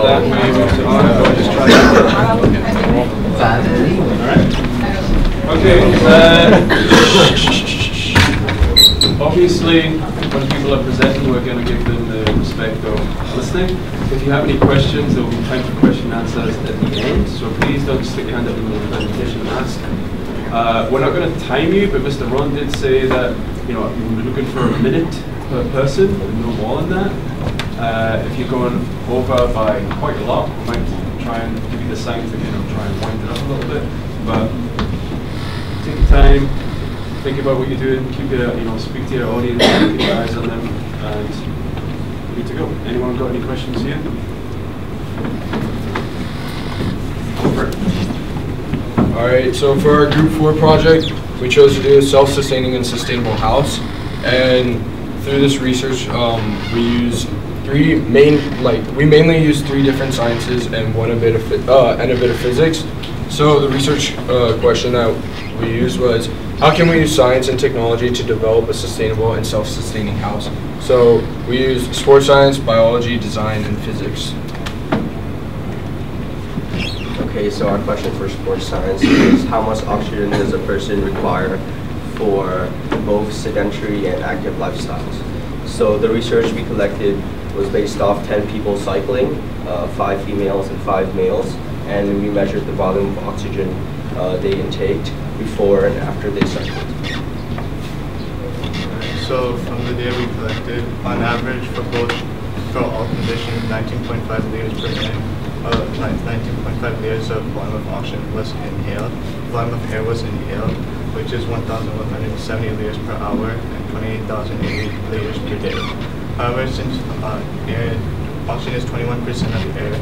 that may move to order, or just try that. Okay. Obviously, when people are presenting, we're going to give them the respect of listening. If you have any questions, there will be time for question and answers at the end, so please don't stick your hand up in the middle of the presentation and ask. We're not going to time you, but Mr. Ron did say that we're looking for a minute per person, no more than that. If you're going over by quite a lot, we might try and give you the sign to try and wind it up a little bit. But take your time, think about what you're doing, keep your speak to your audience, keep your eyes on them, and you're good to go. Anyone got any questions here? Over. All right, so for our Group 4 project, we chose to do a self-sustaining and sustainable house. And through this research, we use we mainly use 3 different sciences and a bit of physics. So the research question that we used was, how can we use science and technology to develop a sustainable and self-sustaining house? So we used sports science, biology, design, and physics. Okay, so our question for sports science is, how much oxygen does a person require for both sedentary and active lifestyles? So the research we collected was based off 10 people cycling, 5 females and 5 males, and we measured the volume of oxygen they intaked before and after they cycled. So from the data we collected, on average for all conditions, 19.5 liters per minute, 19.5 liters of volume of oxygen was inhaled. Volume of air was inhaled, which is 1,170 liters per hour and 28,080 liters per day. However, since oxygen is 21% of the air, in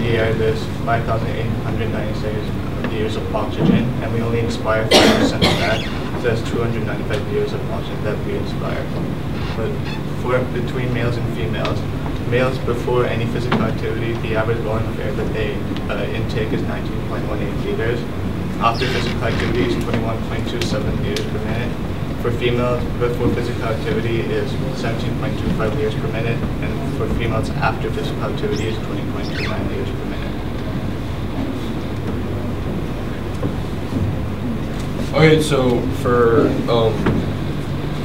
the air there's 5,896 liters of oxygen, and we only inspire 5% of that, so that's 295 liters of oxygen that we inspire. But between males and females, males before any physical activity, the average volume of air that they intake is 19.18 liters. After physical activity is 21.27 liters per minute. For females, before physical activity is 17.25 liters per minute, and for females after physical activity is 20.29 liters per minute. Okay, so for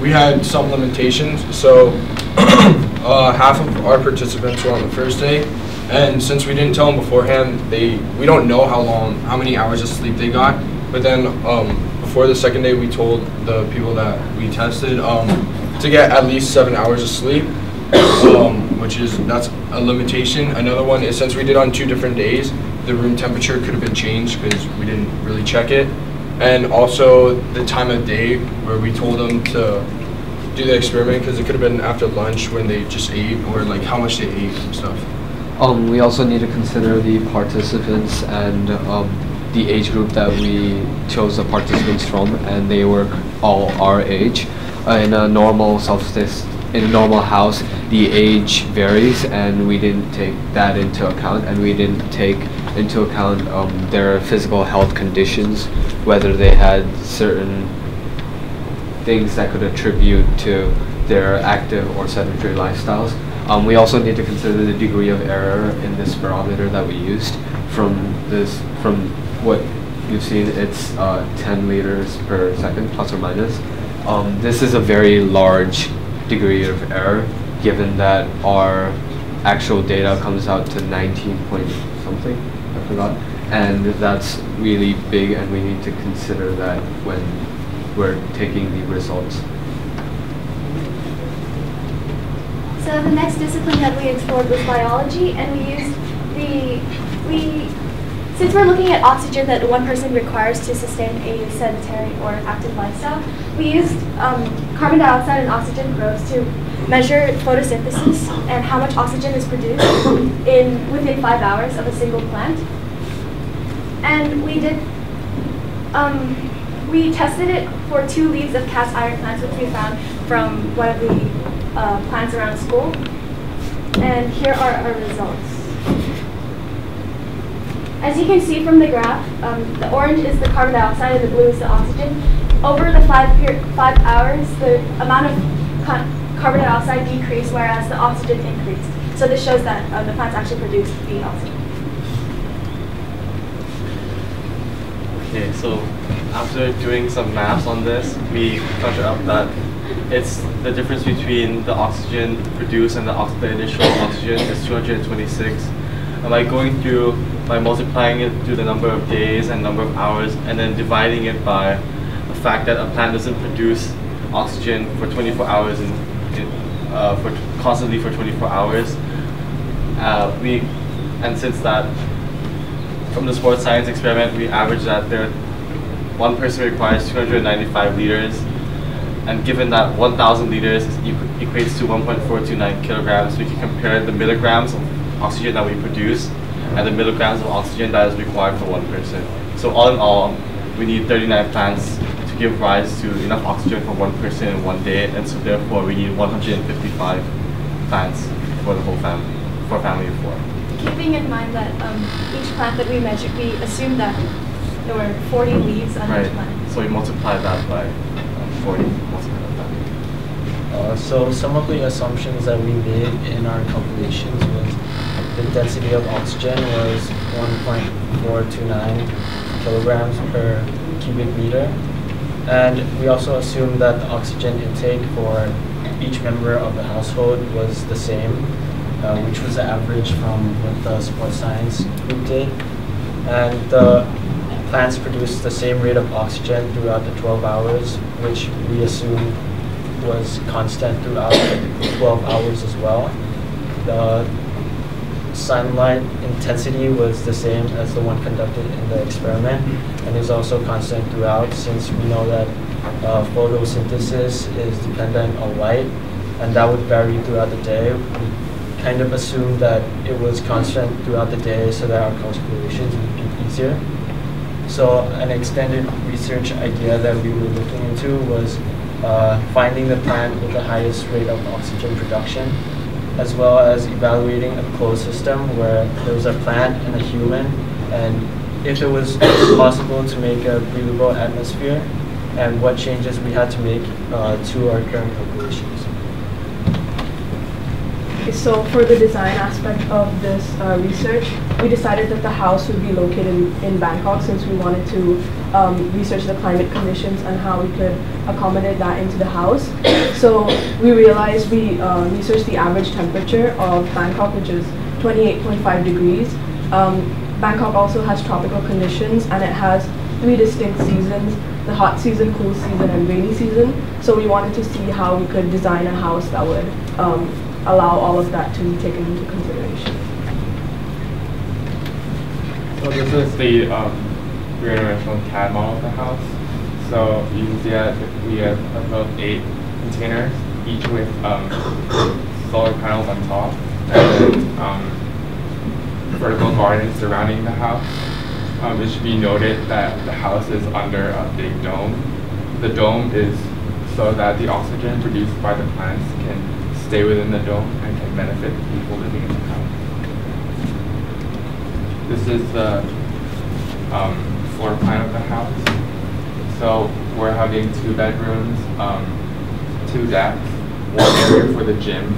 we had some limitations. So half of our participants were on the first day, and since we didn't tell them beforehand, we don't know how many hours of sleep they got. But then before the second day, we told the people that we tested to get at least 7 hours of sleep, that's a limitation. Another one is, since we did on 2 different days, the room temperature could have been changed because we didn't really check it. And also the time of day where we told them to do the experiment, because it could have been after lunch when they just ate, or like how much they ate and stuff. We also need to consider the participants and the age group that we chose the participants from, and they were all our age. In a normal house, the age varies, and we didn't take that into account, and we didn't take into account their physical health conditions, whether they had certain things that could attribute to their active or sedentary lifestyles. We also need to consider the degree of error in this barometer that we used. From what you've seen, it's 10 liters per second, plus or minus. This is a very large degree of error, given that our actual data comes out to 19 point something, I forgot. And that's really big, and we need to consider that when we're taking the results. So the next discipline that we explored was biology, and since we're looking at oxygen that one person requires to sustain a sedentary or active lifestyle, we used carbon dioxide and oxygen probes to measure photosynthesis and how much oxygen is produced within 5 hours of a single plant. And we tested it for 2 leaves of cast iron plants, which we found from one of the plants around school. And here are our results. As you can see from the graph, the orange is the carbon dioxide and the blue is the oxygen. Over the 5 hours, the amount of carbon dioxide decreased, whereas the oxygen increased. So this shows that the plants actually produced the oxygen. Okay, so after doing some maths on this, we figured out that it's the difference between the oxygen produced and the initial oxygen is 226. And by multiplying it through the number of days and number of hours, and then dividing it by the fact that a plant doesn't produce oxygen for 24 hours constantly for 24 hours, and since that, from the sports science experiment, we averaged that one person requires 295 liters, and given that 1,000 liters equates to 1.429 kilograms, we can compare the milligrams of oxygen that we produce and the milligrams of oxygen that is required for one person. So all in all, we need 39 plants to give rise to enough oxygen for one person in one day, and so therefore we need 155 plants for the whole family, for a family of 4. Keeping in mind that each plant that we measured, we assumed that there were 40 leaves on each plant. So we multiply that by 40. So some of the assumptions that we made in our calculations was the density of oxygen was 1.429 kilograms per cubic meter. And we also assumed that the oxygen intake for each member of the household was the same, which was the average from what the sports science group did. And the plants produced the same rate of oxygen throughout the 12 hours, which we assumed was constant throughout the 12 hours as well. The sunlight intensity was the same as the one conducted in the experiment, and is also constant throughout, since we know that photosynthesis is dependent on light, and that would vary throughout the day. We kind of assumed that it was constant throughout the day so that our calculations would be easier. So an extended research idea that we were looking into was finding the plant with the highest rate of oxygen production, as well as evaluating a closed system where there was a plant and a human, and if it was possible to make a breathable atmosphere, and what changes we had to make to our current calculations. So for the design aspect of this research, we decided that the house would be located in Bangkok, since we wanted to research the climate conditions and how we could accommodate that into the house. So we realized we researched the average temperature of Bangkok, which is 28.5 degrees. Bangkok also has tropical conditions, and it has 3 distinct seasons: the hot season, cool season, and rainy season. So we wanted to see how we could design a house that would allow all of that to be taken into consideration. So this is the three-dimensional CAD model of the house. So you can see that we have about 8 containers, each with solar panels on top, and vertical gardens surrounding the house. It should be noted that the house is under a big dome. The dome is so that the oxygen produced by the plants can stay within the dome and can benefit people living in the house. This is the floor plan of the house. So we're having 2 bedrooms, 2 decks, 1 area for the gym,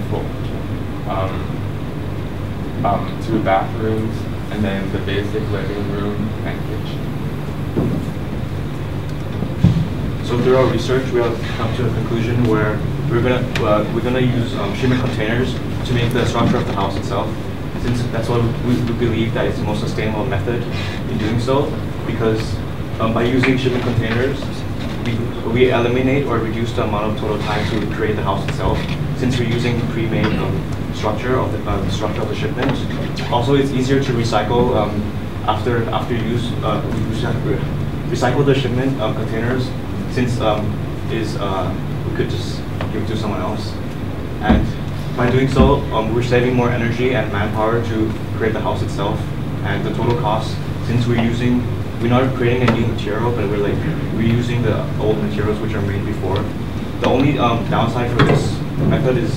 2 bathrooms, and then the basic living room and kitchen. So through our research, we have come to a conclusion where we're gonna use shipping containers to make the structure of the house itself, since that's what we believe that is the most sustainable method in doing so. Because by using shipping containers, we eliminate or reduce the amount of total time to create the house itself, since we're using pre-made structure of the structure of the shipment. Also, it's easier to recycle after use. Recycle the shipment containers, since we could just give it to someone else. And by doing so, we're saving more energy and manpower to create the house itself. And the total cost, since we're not creating a new material, but we're like reusing the old materials which are made before. The only downside for this method is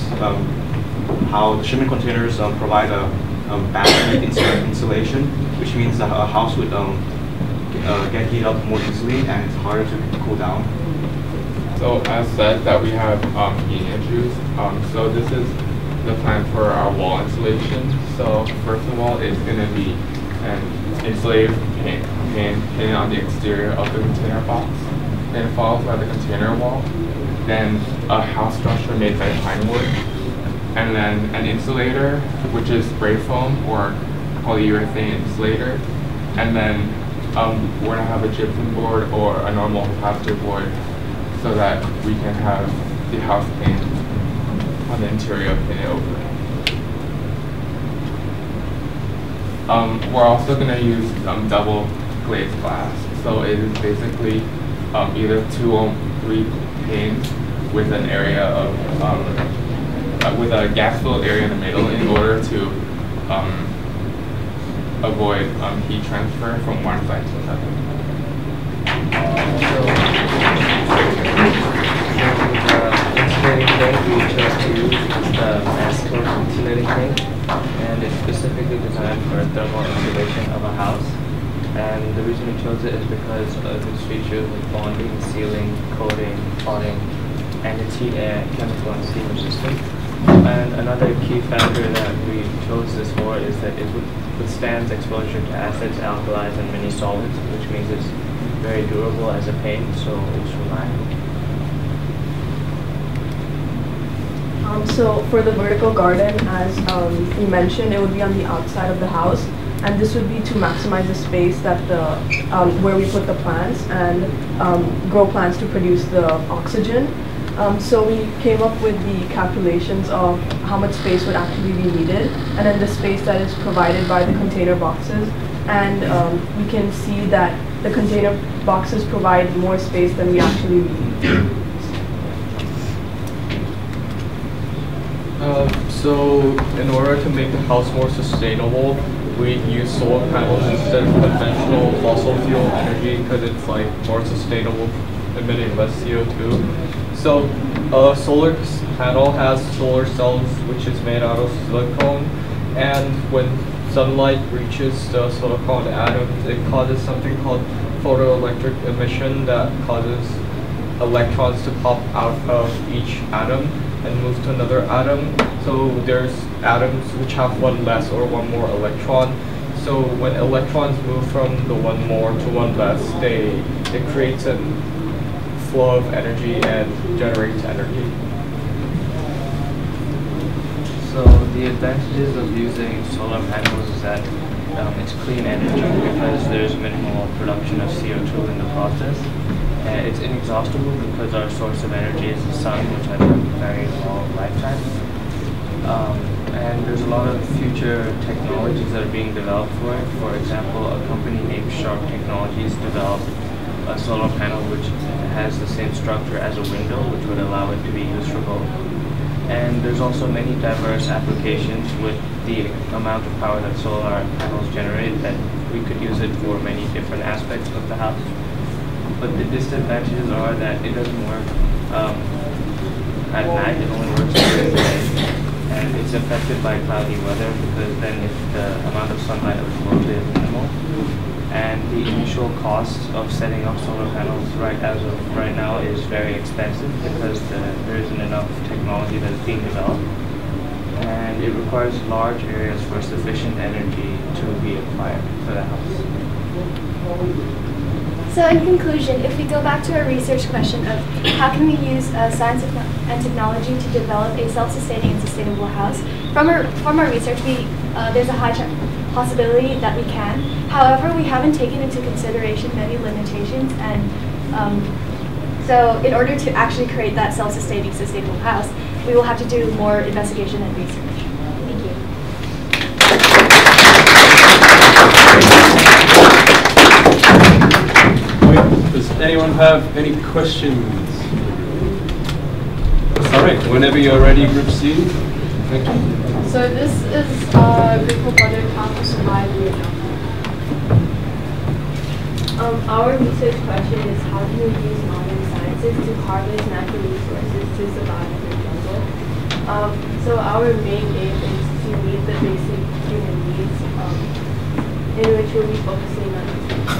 how the shipment containers provide a bad heat insulation, which means that a house would get heated up more easily, and it's harder to cool down. So as said that we have heating issues. So this is the plan for our wall insulation. So first of all, it's going to be an insulated painted on the exterior of the container box. Then followed by the container wall. Then a house structure made by pine wood. And then an insulator, which is spray foam or polyurethane insulator. And then we're going to have a gypsum board or a normal plaster board so that we can have the house paint on the interior painted over. We're also going to use double glazed glass. So it is basically either 2 or 3 panes with an area of with a gas-filled area in the middle in order to avoid heat transfer from one side to another. Insulating paint we chose to use is the masculine insulating paint, and it's specifically designed for thermal insulation of a house. And the reason we chose it is because of its features with bonding, sealing, coating, potting, and its heat and chemical and steam resistant. And another key factor that we chose this for is that it withstands exposure to acids, alkalis, and many solids, which means it's very durable as a paint, so it's reliable. So for the vertical garden, as we mentioned, it would be on the outside of the house, and this would be to maximize the space that where we put the plants and grow plants to produce the oxygen. So we came up with the calculations of how much space would actually be needed, and then the space that is provided by the container boxes. And we can see that the container boxes provide more space than we actually need. So in order to make the house more sustainable, we use solar panels instead of conventional fossil fuel energy because it's like more sustainable, emitting less CO2. So a solar panel has solar cells which is made out of silicone, and when sunlight reaches the silicon atoms, it causes something called photoelectric emission that causes electrons to pop out of each atom and move to another atom. So there's atoms which have one less or one more electron. So when electrons move from the one more to one less, it creates a flow of energy and generates energy. So the advantages of using solar panels is that it's clean energy because there's minimal production of CO2 in the process. And it's inexhaustible because our source of energy is the sun, which has a very long lifetime. And there's a lot of future technologies that are being developed for it. For example, a company named Sharp Technologies developed a solar panel which has the same structure as a window, which would allow it to be used for both. And there's also many diverse applications with the amount of power that solar panels generate that we could use it for many different aspects of the house. But the disadvantages are that it doesn't work at night, it only works during the day. And it's affected by cloudy weather because then if the amount of sunlight exposed is minimal. And the initial cost of setting up solar panels as of right now is very expensive because there isn't enough technology that is being developed. And it requires large areas for sufficient energy to be applied for the house. So in conclusion, if we go back to our research question of how can we use science and technology to develop a self-sustaining and sustainable house, from our research, there's a high possibility that we can. However, we haven't taken into consideration many limitations, and so in order to actually create that self-sustaining, sustainable house, we will have to do more investigation and research. Thank you. Does anyone have any questions? All right, whenever you're ready, Group C. Thank you. So this is a group of project how to survive Vietnam. Our research question is how do you use modern sciences to harvest natural resources to survive in the jungle? So our main aim is to meet the basic human needs, in which we'll be focusing on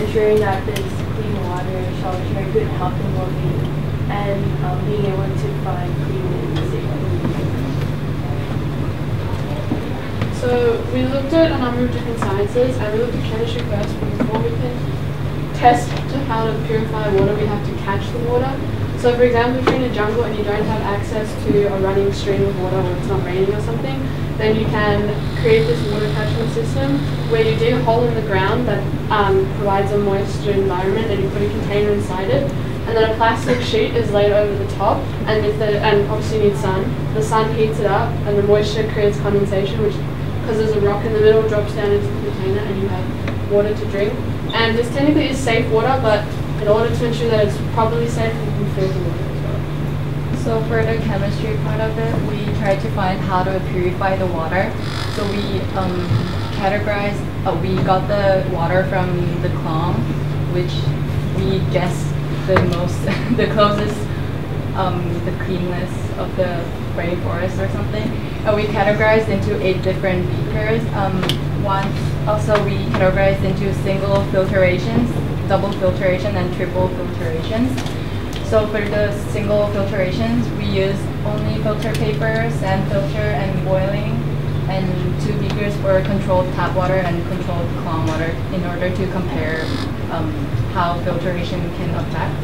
ensuring that there's clean water, shelter, good health and well-being. and being able to find clean and safe water. So we looked at a number of different sciences, and we looked at chemistry first, but before we can test to how to purify water, we have to catch the water. So for example, if you're in a jungle and you don't have access to a running stream of water, or it's not raining or something, then you can create this water catchment system where you dig a hole in the ground that provides a moisture environment, and you put a container inside it, and then a plastic sheet is laid over the top, and obviously you need sun. The sun heats it up, and the moisture creates condensation, which, because there's a rock in the middle, drops down into the container, and you have water to drink. And this technically is safe water, but in order to ensure that it's properly safe, you can filter water as well. So for the chemistry part of it, we tried to find how to purify the water. So we categorized, we got the water from the Klong, which we guessed the closest, the cleanness of the rainforest or something. And we categorized into 8 different beakers. Also we categorized into single filtrations, double filtration, and triple filtrations. So for the single filtrations, we use only filter paper, sand filter, and boiling, and 2 beakers for controlled tap water and controlled Klong water in order to compare how filtration can affect.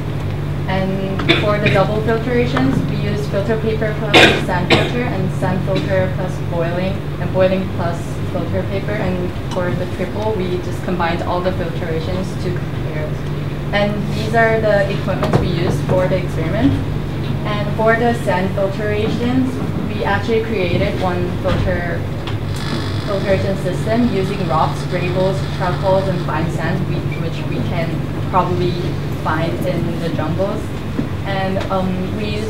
And for the double filtrations, we use filter paper plus sand filter, and sand filter plus boiling, and boiling plus filter paper. And for the triple, we just combined all the filtrations to compare. And these are the equipment we used for the experiment. And for the sand filtrations, we actually created one filtration system using rocks, gravels, charcoals, and fine sand, which we can probably find in the jungles. And we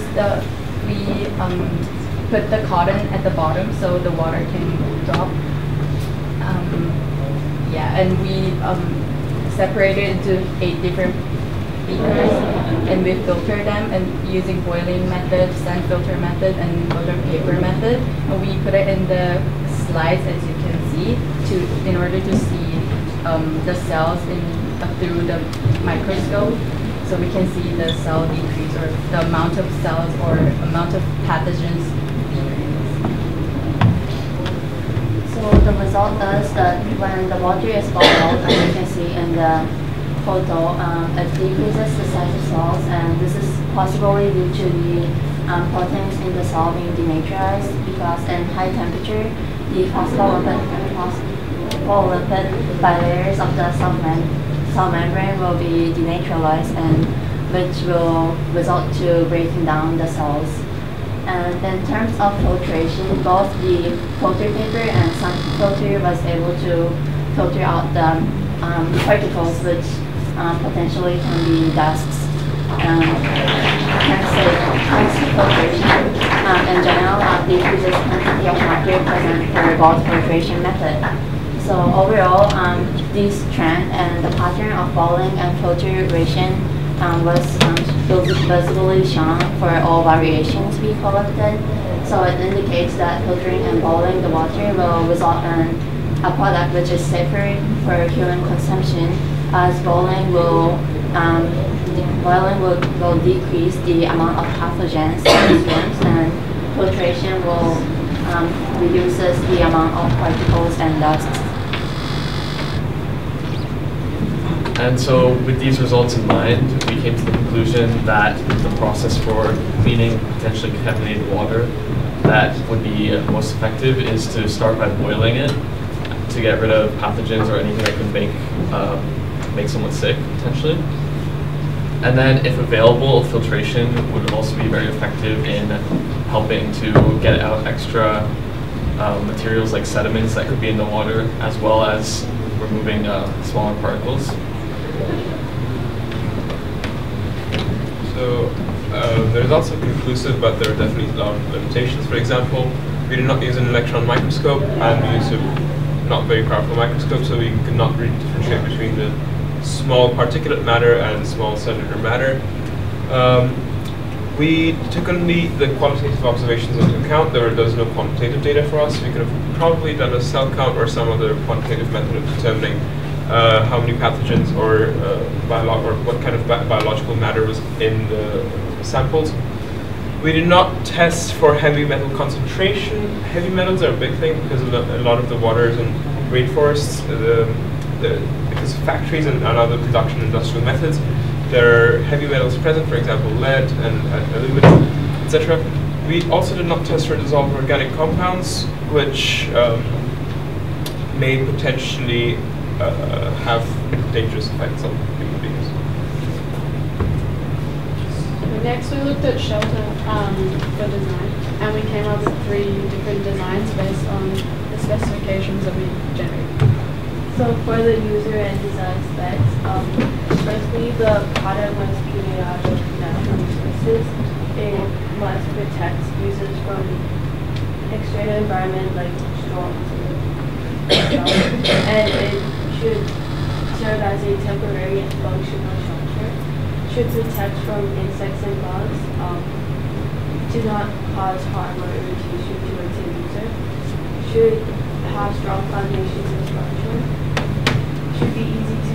put the cotton at the bottom so the water can drop. And we separated into 8 different beakers, and we filtered them and using boiling method, sand filter method, and filter paper method. And we put it in the slides, as you can see, in order to see the cells through the microscope, so we can see the cell decrease, or the amount of cells or amount of pathogens decrease. So the result is that when the water is boiled, as you can see in the photo, it decreases the size of cells, and this is possibly due to the proteins in the cell being denaturized, because in high temperature, the phospholipid bilayers of the cell membrane will be denaturalized, and which will result to breaking down the cells. And in terms of filtration, both the filter paper and sand filter was able to filter out the particles, which potentially can be dusts. Hence the filtration in general decreases quantity of matter present for both filtration method. So overall, this trend and the pattern of boiling and filtration was visibly shown for all variations we collected. So it indicates that filtering and boiling the water will result in a product which is safer for human consumption, as boiling will decrease the amount of pathogens in swims, and filtration will reduces the amount of particles and dusts. And so with these results in mind, we came to the conclusion that the process for cleaning potentially contaminated water that would be most effective is to start by boiling it to get rid of pathogens or anything that could make someone sick, potentially. And then, if available, filtration would also be very effective in helping to get out extra materials like sediments that could be in the water, as well as removing smaller particles. So the results are conclusive, but there are definitely a lot of limitations. For example, we did not use an electron microscope, and we used a not very powerful microscope, so we could not really differentiate between the small particulate matter and small cellular matter. We took only the qualitative observations into account. There was no quantitative data for us. We could have probably done a cell count or some other quantitative method of determining how many pathogens or what kind of biological matter was in the samples. We did not test for heavy metal concentration. Heavy metals are a big thing because of a lot of the waters and rainforests, because of factories and other production industrial methods. There are heavy metals present, for example, lead and aluminum, etc. We also did not test for dissolved organic compounds, which may potentially have dangerous effects on human beings. Next, we looked at shelter for design, and we came up with 3 different designs based on the specifications that we generated. So for the user and design specs, firstly, the product must be made out of natural resources. It must protect users from extreme environment like storms, and it should serve as a temporary and functional shelter. Should protect from insects and bugs, do not cause harm or irritation towards the user. Should have strong foundations and structure. Should be easy to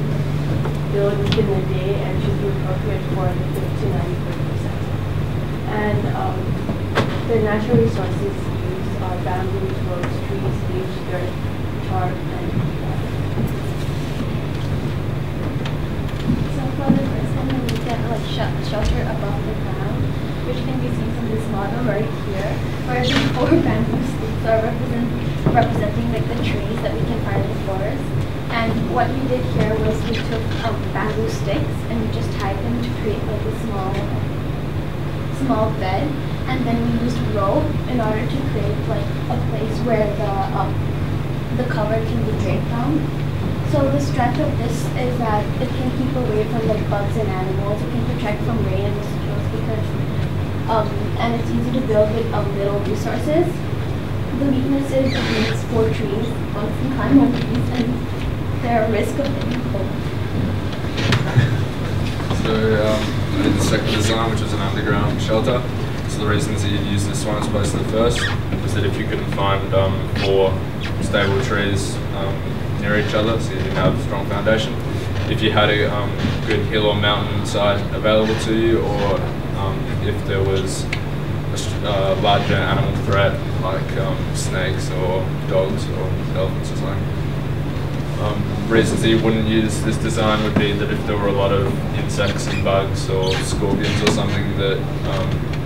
build within the day and should be appropriate for the 50 to 95%. And the natural resources used are bamboo, ropes, trees, leaves, dirt, tar, and water. So for the first one, we get like shelter above the ground, which can be seen from this model right here, where the 4 bamboo sticks are representing like the trees that we can find in the forest. And what we did here was we took bamboo sticks and we just tied them to create like a small bed, and then we used rope in order to create like a place where the cover can be draped on. So the strength of this is that it can keep away from like bugs and animals. It can protect from rain and mosquitoes because and it's easy to build with little resources. The weakness is it needs 4 trees. Bugs can climb on trees and they're at risk of getting cold. So I did the second design, which was an underground shelter. So the reasons that you'd use this one as opposed to the first was that if you couldn't find 4 stable trees near each other, so you didn't have a strong foundation, if you had a good hill or mountain side available to you, or if there was a larger animal threat like snakes or dogs or elephants or something. Reasons that you wouldn't use this design would be that if there were a lot of insects and bugs or scorpions or something that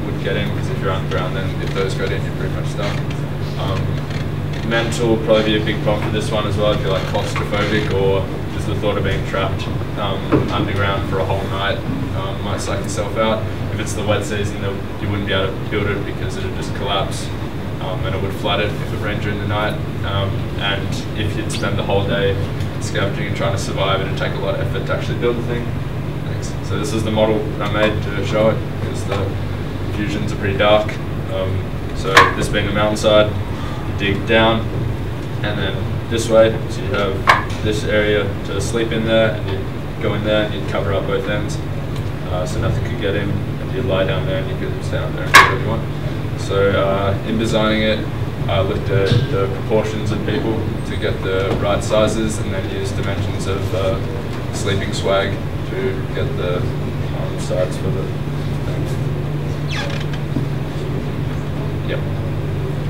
would get in, because if you're underground then if those got in you're pretty much stuck. Mental will probably be a big problem for this one as well if you're like claustrophobic, or just the thought of being trapped underground for a whole night might psych yourself out. If it's the wet season, you wouldn't be able to build it because it would just collapse and it would flood it if it rained during the night. And if you'd spend the whole day scavenging and trying to survive, it would take a lot of effort to actually build the thing. Thanks. So this is the model that I made to show it, because the fusions are pretty dark. So this being the mountainside, you dig down and then this way, so you have this area to sleep in there, and you go in there and you'd cover up both ends so nothing could get in, and you'd lie down there and you could stay down there and do whatever you want. So in designing it, I looked at the proportions of people to get the right sizes, and then used dimensions of sleeping swag to get the sides for the thing. Yep.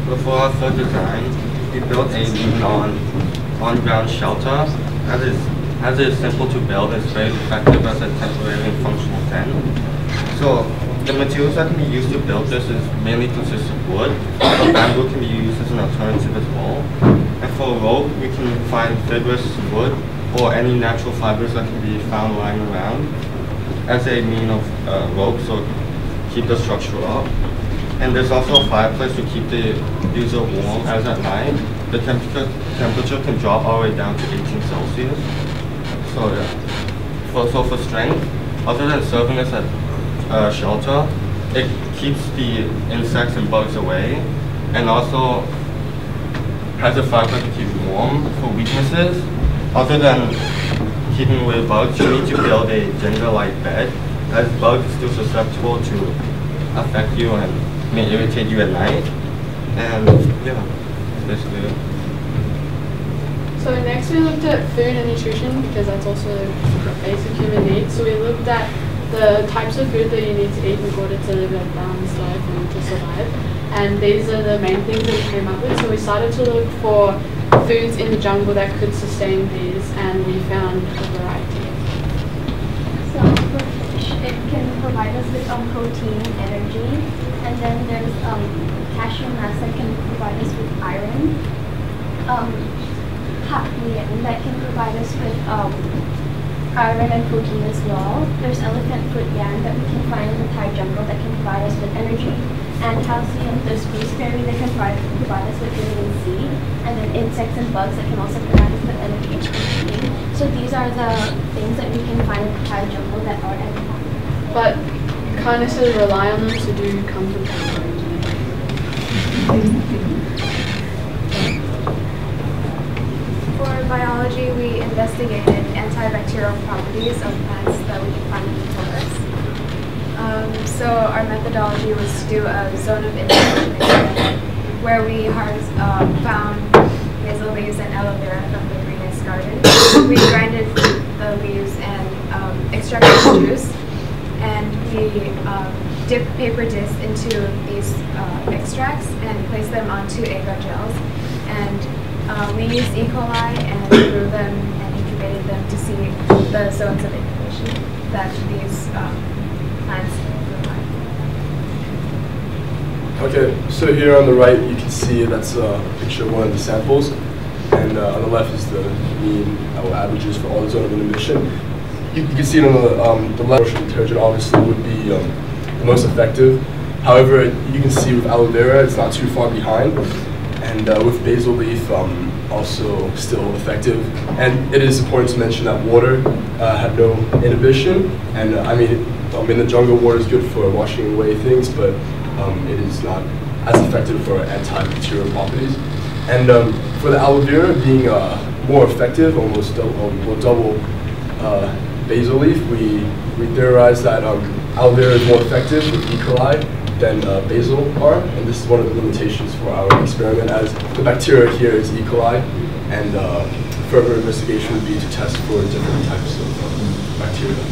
So for our third design, we built a on-ground shelter. As it is simple to build, it's very effective as a temporary and functional tent. So the materials that can be used to build this mainly consist of wood, but bamboo can be used as an alternative as well. And for a rope, we can find fibrous wood or any natural fibers that can be found lying around as a mean of rope, so keep the structure up. And there's also a fireplace to keep the user warm, as at night the temperature can drop all the way down to 18 Celsius. So yeah. So for strength, other than serving as a shelter, it keeps the insects and bugs away, and also has a fireplace to keep warm. For weaknesses, other than keeping away bugs, you need to build a gender-like bed, as bugs are still susceptible to affect you and may irritate you at night. And yeah, basically it. So next we looked at food and nutrition, because that's also a basic human need. So we looked at the types of food that you need to eat in order to live a balanced life and to survive. And these are the main things that we came up with. So we started to look for foods in the jungle that could sustain these, and we found a variety. So for fish, it can provide us with protein, energy, and then there's cashew nuts that can provide us with iron. Hot lian that can provide us with iron and protein as well. There's elephant foot yam that we can find in the Thai jungle that can provide us with energy and calcium. There's gooseberry that can provide us with vitamin C, and then insects and bugs that can also provide us with energy and protein. So these are the things that we can find in the Thai jungle that are edible. But can't necessarily rely on them to do come from California. For biology, we investigated antibacterial properties of plants that we can find in the forest. So our methodology was to do a zone of interest where we found basil leaves and aloe vera from the greenest garden. We grinded the leaves and extracted the juice, and we dipped paper discs into these extracts and placed them onto agar gels. And we used E. coli and grew them and incubated them to see the zones of incubation that these plants provide. Okay, so here on the right you can see that's a picture of one of the samples, and on the left is the mean averages for all the zone of inhibition. You can see it on the left. Detergent obviously would be the most effective. However, you can see with aloe vera it's not too far behind. And with basil leaf, also still effective. And it is important to mention that water had no inhibition. And I mean, in the jungle, water is good for washing away things, but it is not as effective for antibacterial properties. And for the aloe vera being more effective, almost double basil leaf, we theorized that aloe vera is more effective with E. coli than basil are, and this is one of the limitations for our experiment, as the bacteria here is E. coli, and further investigation would be to test for different types of bacteria.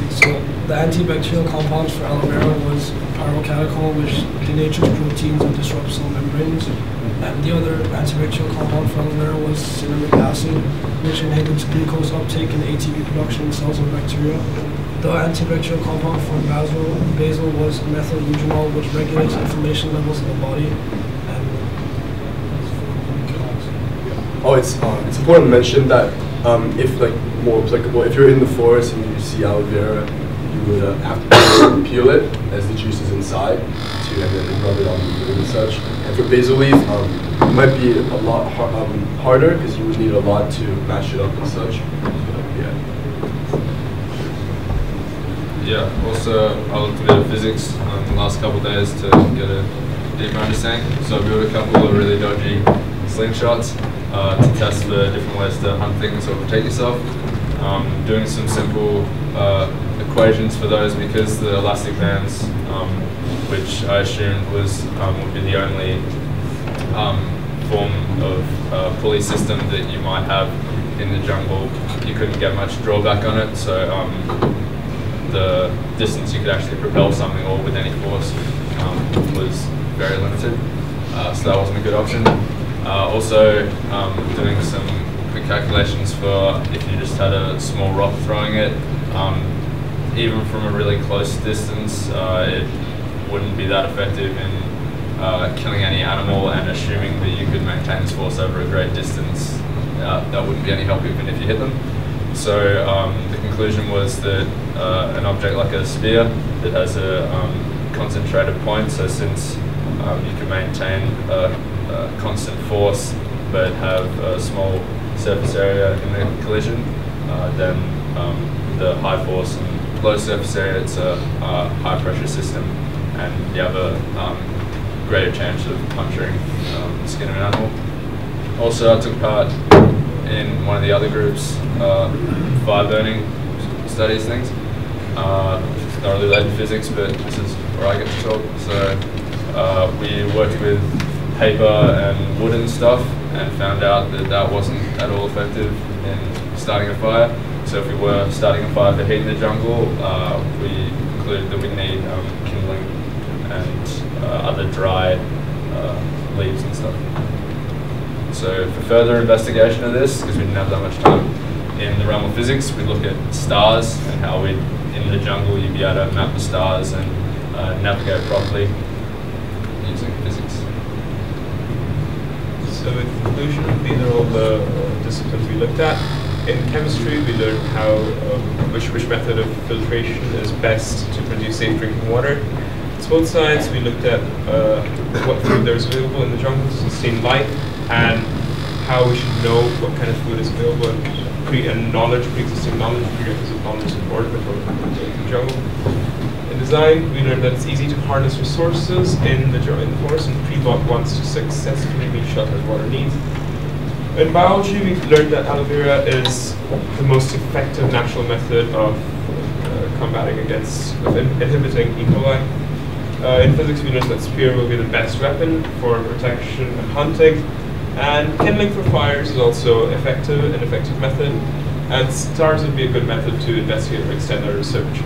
So the antibacterial compounds for aloe vera was pyrrocatechol, which denatures proteins and disrupts cell membranes, and the other antibacterial compound for aloe vera was cinnamic acid, which inhibits glucose uptake and ATP production in cells of bacteria. The antibacterial compound for basil was methyl-eugenol, which regulates inflammation levels in the body. Oh, it's important to mention that if more applicable, if you're in the forest and you see aloe vera, you would have to peel it as the juice is inside and then rub it on the wound and such. And for basil leaf, it might be a lot harder because you would need a lot to mash it up and such. Yeah, also I looked a bit of physics the last couple of days to get a deeper understanding. So I built a couple of really dodgy slingshots to test for different ways to hunt things or protect yourself. Doing some simple equations for those because the elastic bands, which I assumed would be the only form of pulley system that you might have in the jungle, you couldn't get much drawback on it. So the distance you could actually propel something or with any force was very limited, so that wasn't a good option. Also, doing some quick calculations for if you just had a small rock throwing it, even from a really close distance, it wouldn't be that effective in killing any animal, and assuming that you could maintain this force over a great distance, that wouldn't be any help even if you hit them. So the conclusion was that an object like a spear that has a concentrated point, so since you can maintain a constant force but have a small surface area in the collision, then the high force and low surface area, it's a high pressure system, and you have a greater chance of puncturing the skin of an animal. Also, I took part in one of the other groups, fire burning studies things. Not really related to physics, but this is where I get to talk. So we worked with paper and wooden stuff and found out that that wasn't at all effective in starting a fire. So So if we were starting a fire for heat in the jungle, we concluded that we need kindling and other dry leaves and stuff. So for further investigation of this, because we didn't have that much time, in the realm of physics, we look at stars and how we, in the jungle, you'd be able to map the stars and navigate properly using physics. So in conclusion, these are all the disciplines we looked at. In chemistry, we learned how which method of filtration is best to produce safe drinking water. In sports science, we looked at what food there is available in the jungle to sustain life, and how we should know what kind of food is available, and knowledge, pre-existing knowledge, prerequisite knowledge is important before we go to the jungle. In design, we learned that it's easy to harness resources in the forest, and pre-bought ones to successfully meet shelter and water needs. In biology, we've learned that aloe vera is the most effective natural method of combating against, inhibiting E. coli. In physics, we learned that spear will be the best weapon for protection and hunting. And kindling for fires is also an effective method. And stars would be a good method to investigate or extend our research.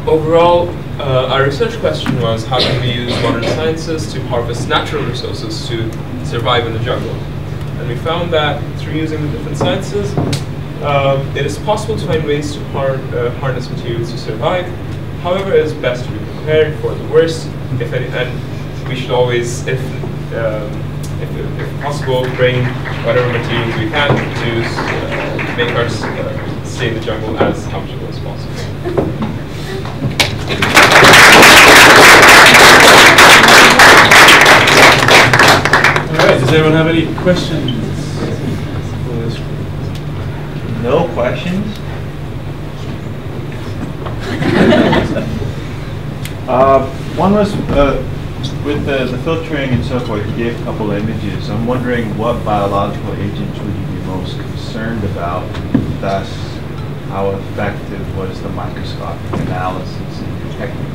Overall, our research question was, how can we use modern sciences to harvest natural resources to survive in the jungle? And we found that through using the different sciences, it is possible to find ways to harness materials to survive. However, it is best to be prepared for the worst, if any, and we should always, if possible, bring whatever materials we can to make our stay in the jungle as comfortable as possible. Alright, does anyone have any questions? No questions? One was with the filtering and so forth, you gave a couple images. I'm wondering what biological agents would you be most concerned about? Thus, how effective was the microscopic analysis in detecting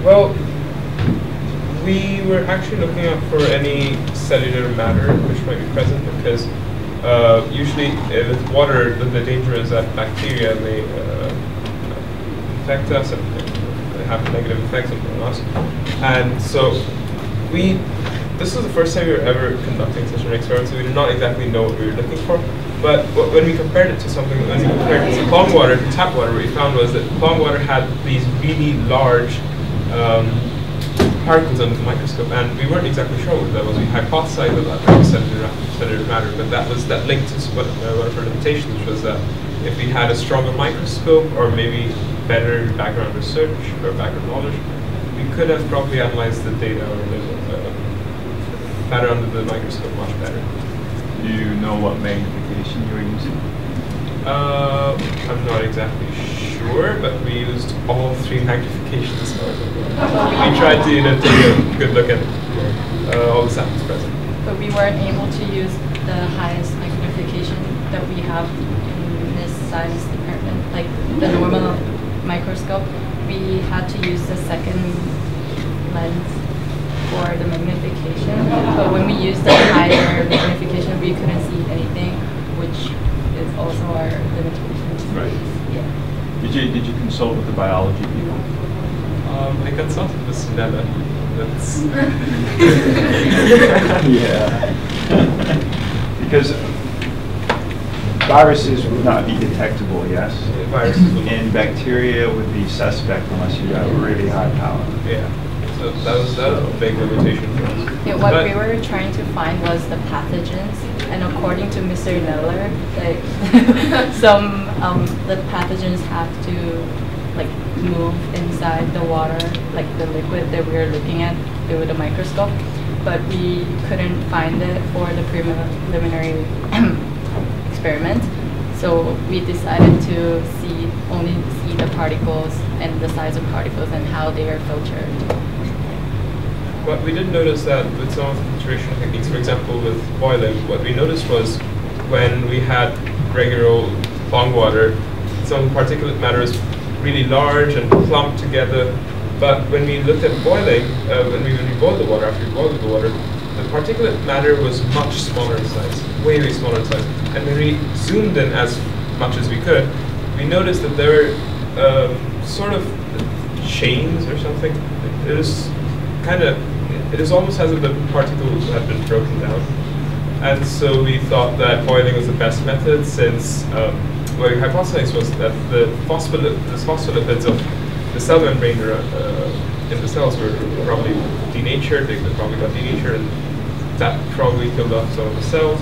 well, we were actually looking out for any cellular matter which might be present, because usually with water, the danger is that bacteria may affect us and have negative effects on us. And so this is the first time we were ever conducting such an experiment, so we did not exactly know what we were looking for. But when we compared it to something, when we compared it to pond water, to tap water, what we found was that pond water had these really large particles under the microscope, and we weren't exactly sure what that was. We hypothesized that was cellular matter, but that linked to one of our limitations, which was that if we had a stronger microscope or maybe better background research or background knowledge, we could have probably analyzed the data or the matter under the microscope much better. Do you know what magnification you were using? I'm not exactly sure, but we used all three magnifications. We tried to take a good look at all the samples present. But we weren't able to use the highest magnification that we have in this science department, like the normal microscope. We had to use the second lens for the magnification. But when we used the higher magnification, we couldn't see anything, which is also our limitation. Right. Yeah. Did you consult with the biology people? I consulted with Sunela. That's yeah. Because viruses would not be detectable, yes? And bacteria would be suspect unless you got really high power. Yeah. So that was a big limitation for us. Yeah, what we were trying to find was the pathogens, and according to Mr. Neller, like some the pathogens have to like move inside the water, like the liquid that we were looking at through the microscope, but we couldn't find it for the preliminary experiment. So we decided to only see the particles and the size of particles and how they are filtered. But we did notice that with some of the filtration techniques, for example with boiling, what we noticed was when we had regular old pond water, some particulate matter is really large and clumped together. But when we looked at boiling, when we boiled the water, after we boiled the water, the particulate matter was much smaller in size, way, way smaller in size. And when we zoomed in as much as we could, we noticed that there were sort of chains or something. It was kind of, it is almost as if the particles had been broken down. And so we thought that boiling was the best method, since what we hypothesized was that the phospholipids of the cell membrane in the cells were probably denatured. They probably got denatured, and that probably killed off some of the cells,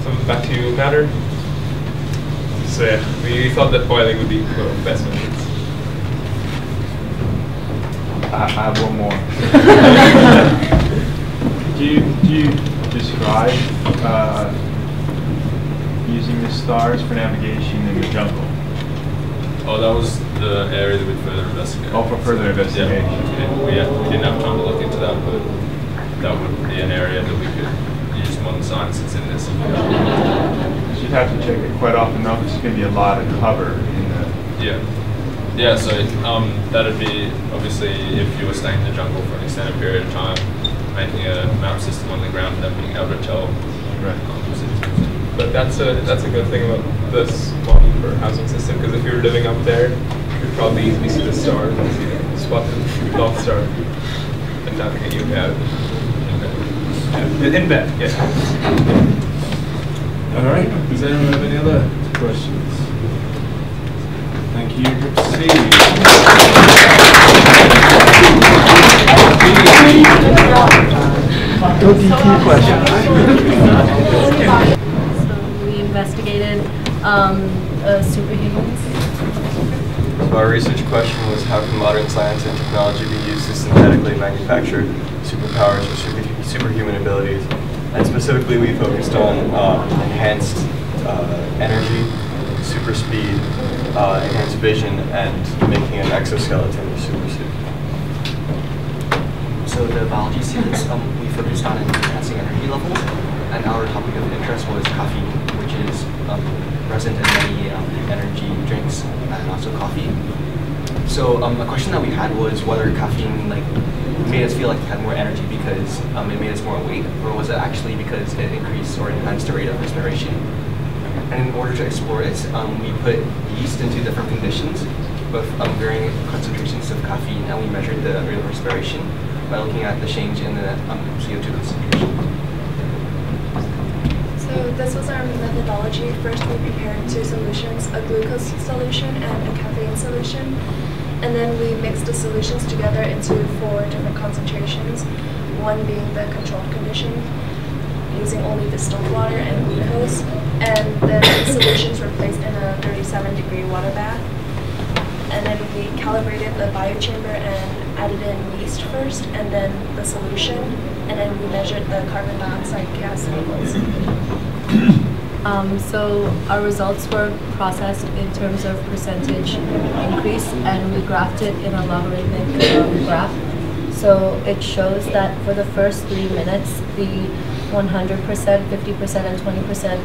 some of the bacterial matter. So yeah, we thought that boiling would be one of the best methods. I have one more. Do you describe using the stars for navigation in the jungle? Oh, that was the area that we'd further investigate. Oh, for further investigation. Yeah, we didn't have time to look into that, but that would be an area that we could use modern science that's in this. You'd have to check it quite often though, because there's going to be a lot of cover in the... Yeah, so that'd be, obviously, if you were staying in the jungle for an extended period of time, making a map system on the ground and then being able to tell. Right. But that's a good thing about this model for housing system, because if you were living up there, you could probably easily see the stars and see the spot the North Star and navigate you out. In bed, yeah. All right. Does anyone have any other questions? Thank you. We investigated superhumans. So our research question was, how can modern science and technology be used to synthetically manufacture superpowers or superhuman abilities? And specifically, we focused on enhanced energy, super speed, enhanced vision, and making an exoskeleton or super suit. So the biology series, we focused on enhancing energy levels, and our topic of interest was caffeine, which is present in many energy drinks and also coffee. So a question that we had was whether caffeine made us feel like we had more energy because it made us more awake, or was it actually because it increased or enhanced the rate of respiration? And in order to explore it, we put yeast into different conditions with varying concentrations of caffeine, and we measured the rate of respiration by looking at the change in the CO2 concentration. So this was our methodology. First we prepared two solutions, a glucose solution and a caffeine solution. And then we mixed the solutions together into 4 different concentrations, one being the controlled condition, using only distilled water and glucose. And then the solutions were placed in a 37-degree water bath. And then we calibrated the biochamber and added in yeast first, and then the solution, and then we measured the carbon dioxide gas levels. So our results were processed in terms of percentage increase, and we graphed it in a logarithmic graph. So it shows that for the first 3 minutes, the 100%, 50%, and 20%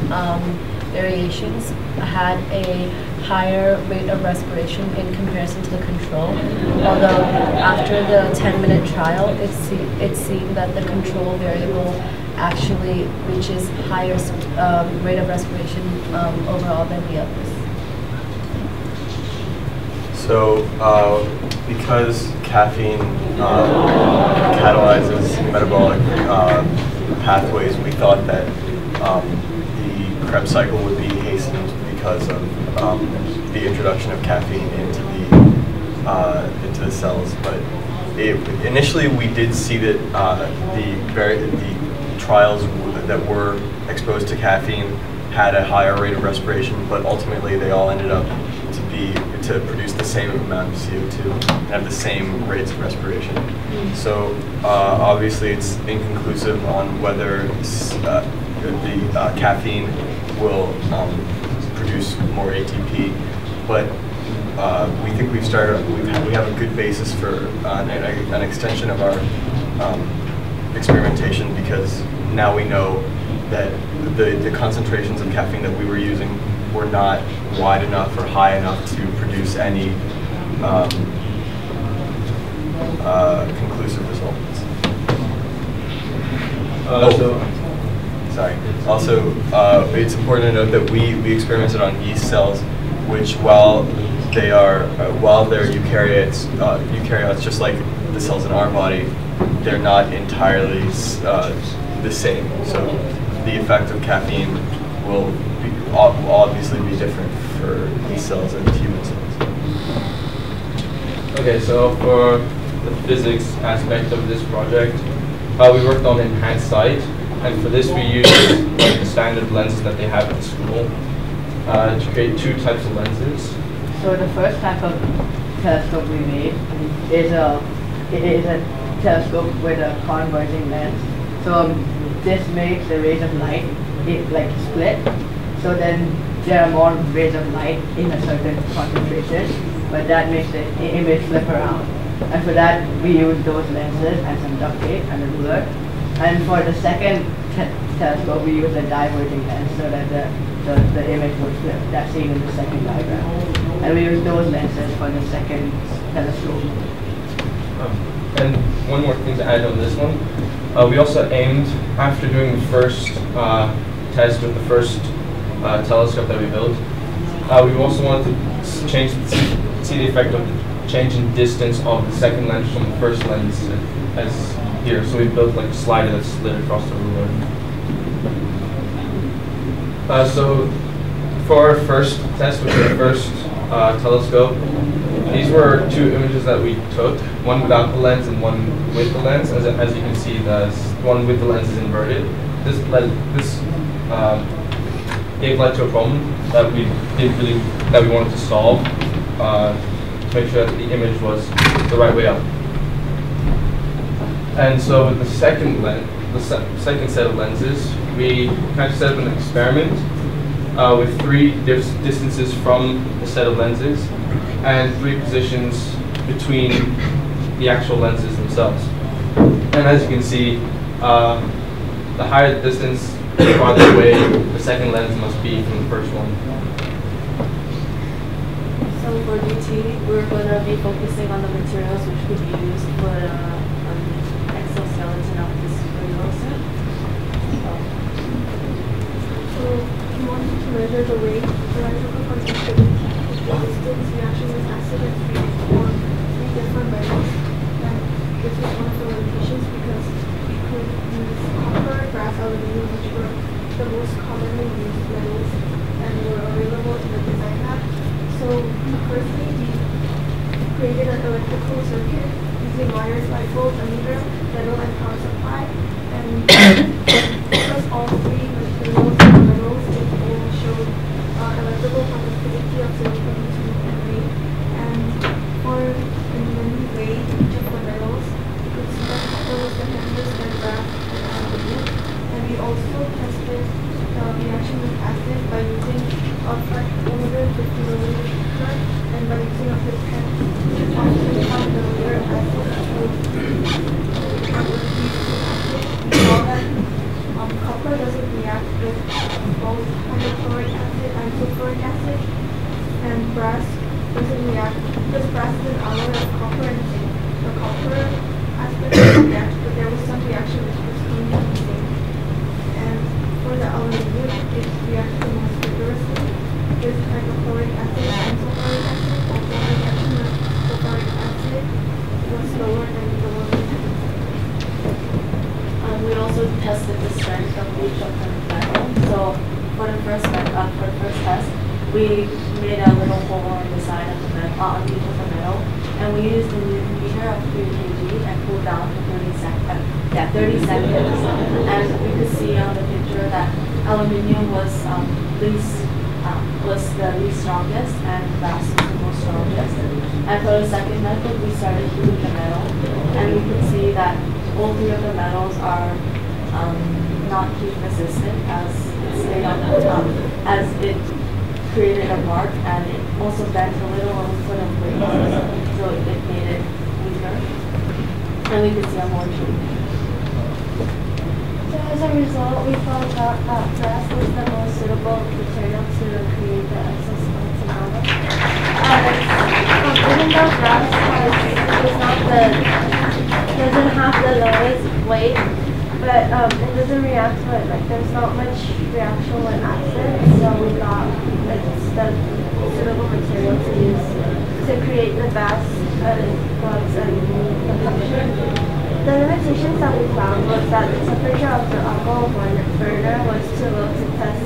variations had a higher rate of respiration in comparison to the control. Although after the 10-minute trial, it seemed that the control variable actually reaches higher rate of respiration overall than the others. So because caffeine catalyzes metabolic pathways, we thought that the Krebs cycle would be hastened because of the introduction of caffeine into the cells. But initially, we did see that the trials that were exposed to caffeine had a higher rate of respiration, but ultimately they all ended up to produce the same amount of CO2 and have the same rates of respiration. So obviously it's inconclusive on whether the caffeine will produce more ATP, but we think we have a good basis for an extension of our experimentation, because now we know that the concentrations of caffeine that we were using were not wide enough or high enough to produce any conclusive results. Sorry. Also, it's important to note that we experimented on yeast cells, which while they're eukaryotes, just like the cells in our body, they're not entirely the same. So the effect of caffeine will obviously be different for yeast cells and human cells. Okay, so for the physics aspect of this project, we worked on enhanced sight, and for this we used like the standard lenses that they have at school to create two types of lenses. So the first type of telescope we made is a telescope with a converging lens. So this makes the rays of light split. So then there are more rays of light in a certain concentration, but that makes the image flip around. And for that, we use those lenses and some duct tape and a ruler. And for the second telescope, we use a diverging lens so that the image would flip. That's seen in the second diagram. And we use those lenses for the second telescope. And one more thing to add on this one. We also aimed, after doing the first test with the first telescope that we built, we also wanted to see the effect of the change in distance of the second lens from the first lens as here. So we built like a slider that slid across the ruler. So for our first test with the first telescope, these were two images that we took, one without the lens and one with the lens. As you can see, the one with the lens is inverted. This gave light to a problem that we wanted to solve to make sure that the image was the right way up. And so with the second second set of lenses, we kind of set up an experiment with three distances from the set of lenses and three positions between the actual lenses themselves. And as you can see, the higher the distance, the farther away the second lens must be from the first one. So for DT, we're going to be focusing on the materials which could be used for the exoskeleton of this renal suit. So we wanted to measure the weight, the electrical conductivity, the distance reaction with acid and speed for three different metals. And this was one of the limitations because we could use copper, brass, aluminum, which were the most commonly used metals and were available in the design lab. So firstly, we created an electrical circuit using wires, light bulb, ammeter, metal, and power supply. And because all three materials and metals, it all showed electrical conductivity of 0.2 Henry. And for when we weighed each of the metals, we could see that copper was the heaviest and brass and aluminum. And we also tested the reaction with acid by using a 150 milliliter beaker and by using a flip pen of 25 milliliter acid we saw that copper doesn't react with both hydrochloric acid and sulfuric acid, and brass doesn't react because brass is an alloy of copper and zinc. The copper aspect doesn't react, but there was some reaction which was coming from zinc. And for the aluminum, it reacts the most vigorously with hydrochloric acid and sulfuric acid, although the reaction with sulfuric acid was slower than the one with zinc. We also tested the strength of each of the metal. So for the first test, we made a little hole on the side of the metal, on each of the metal, and we used a Newton meter of 3 kg and cooled down for 30 seconds. And we could see on the picture that aluminium was the least strongest and brass was the most strongest. And for the second method, we started heating the metal, and we could see that all three of the metals are not heat resistant as it stayed on as it created a mark, and it also bent a little on the foot of weight, so it made it weaker. And we could see a more heat. So as a result, we found out that brass was the most suitable material to create the exoskeleton model. Even though brass doesn't have the lowest weight, but it doesn't react with, like, there's not much reaction with acid, so we got like the suitable material to use to create the best gloves and protection. The limitations that we found was that the temperature of the alcohol burner was too low to test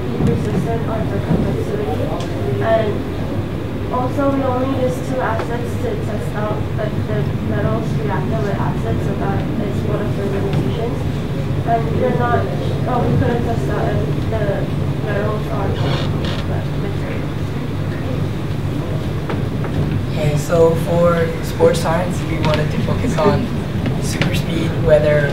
heat resistance or the conductivity, and also we only used 2 acids to test out if the metals reacted with acids, so that is one of the limitations. And we couldn't test out if the metals are material. Okay, so for sports science, we wanted to focus on super speed, weather.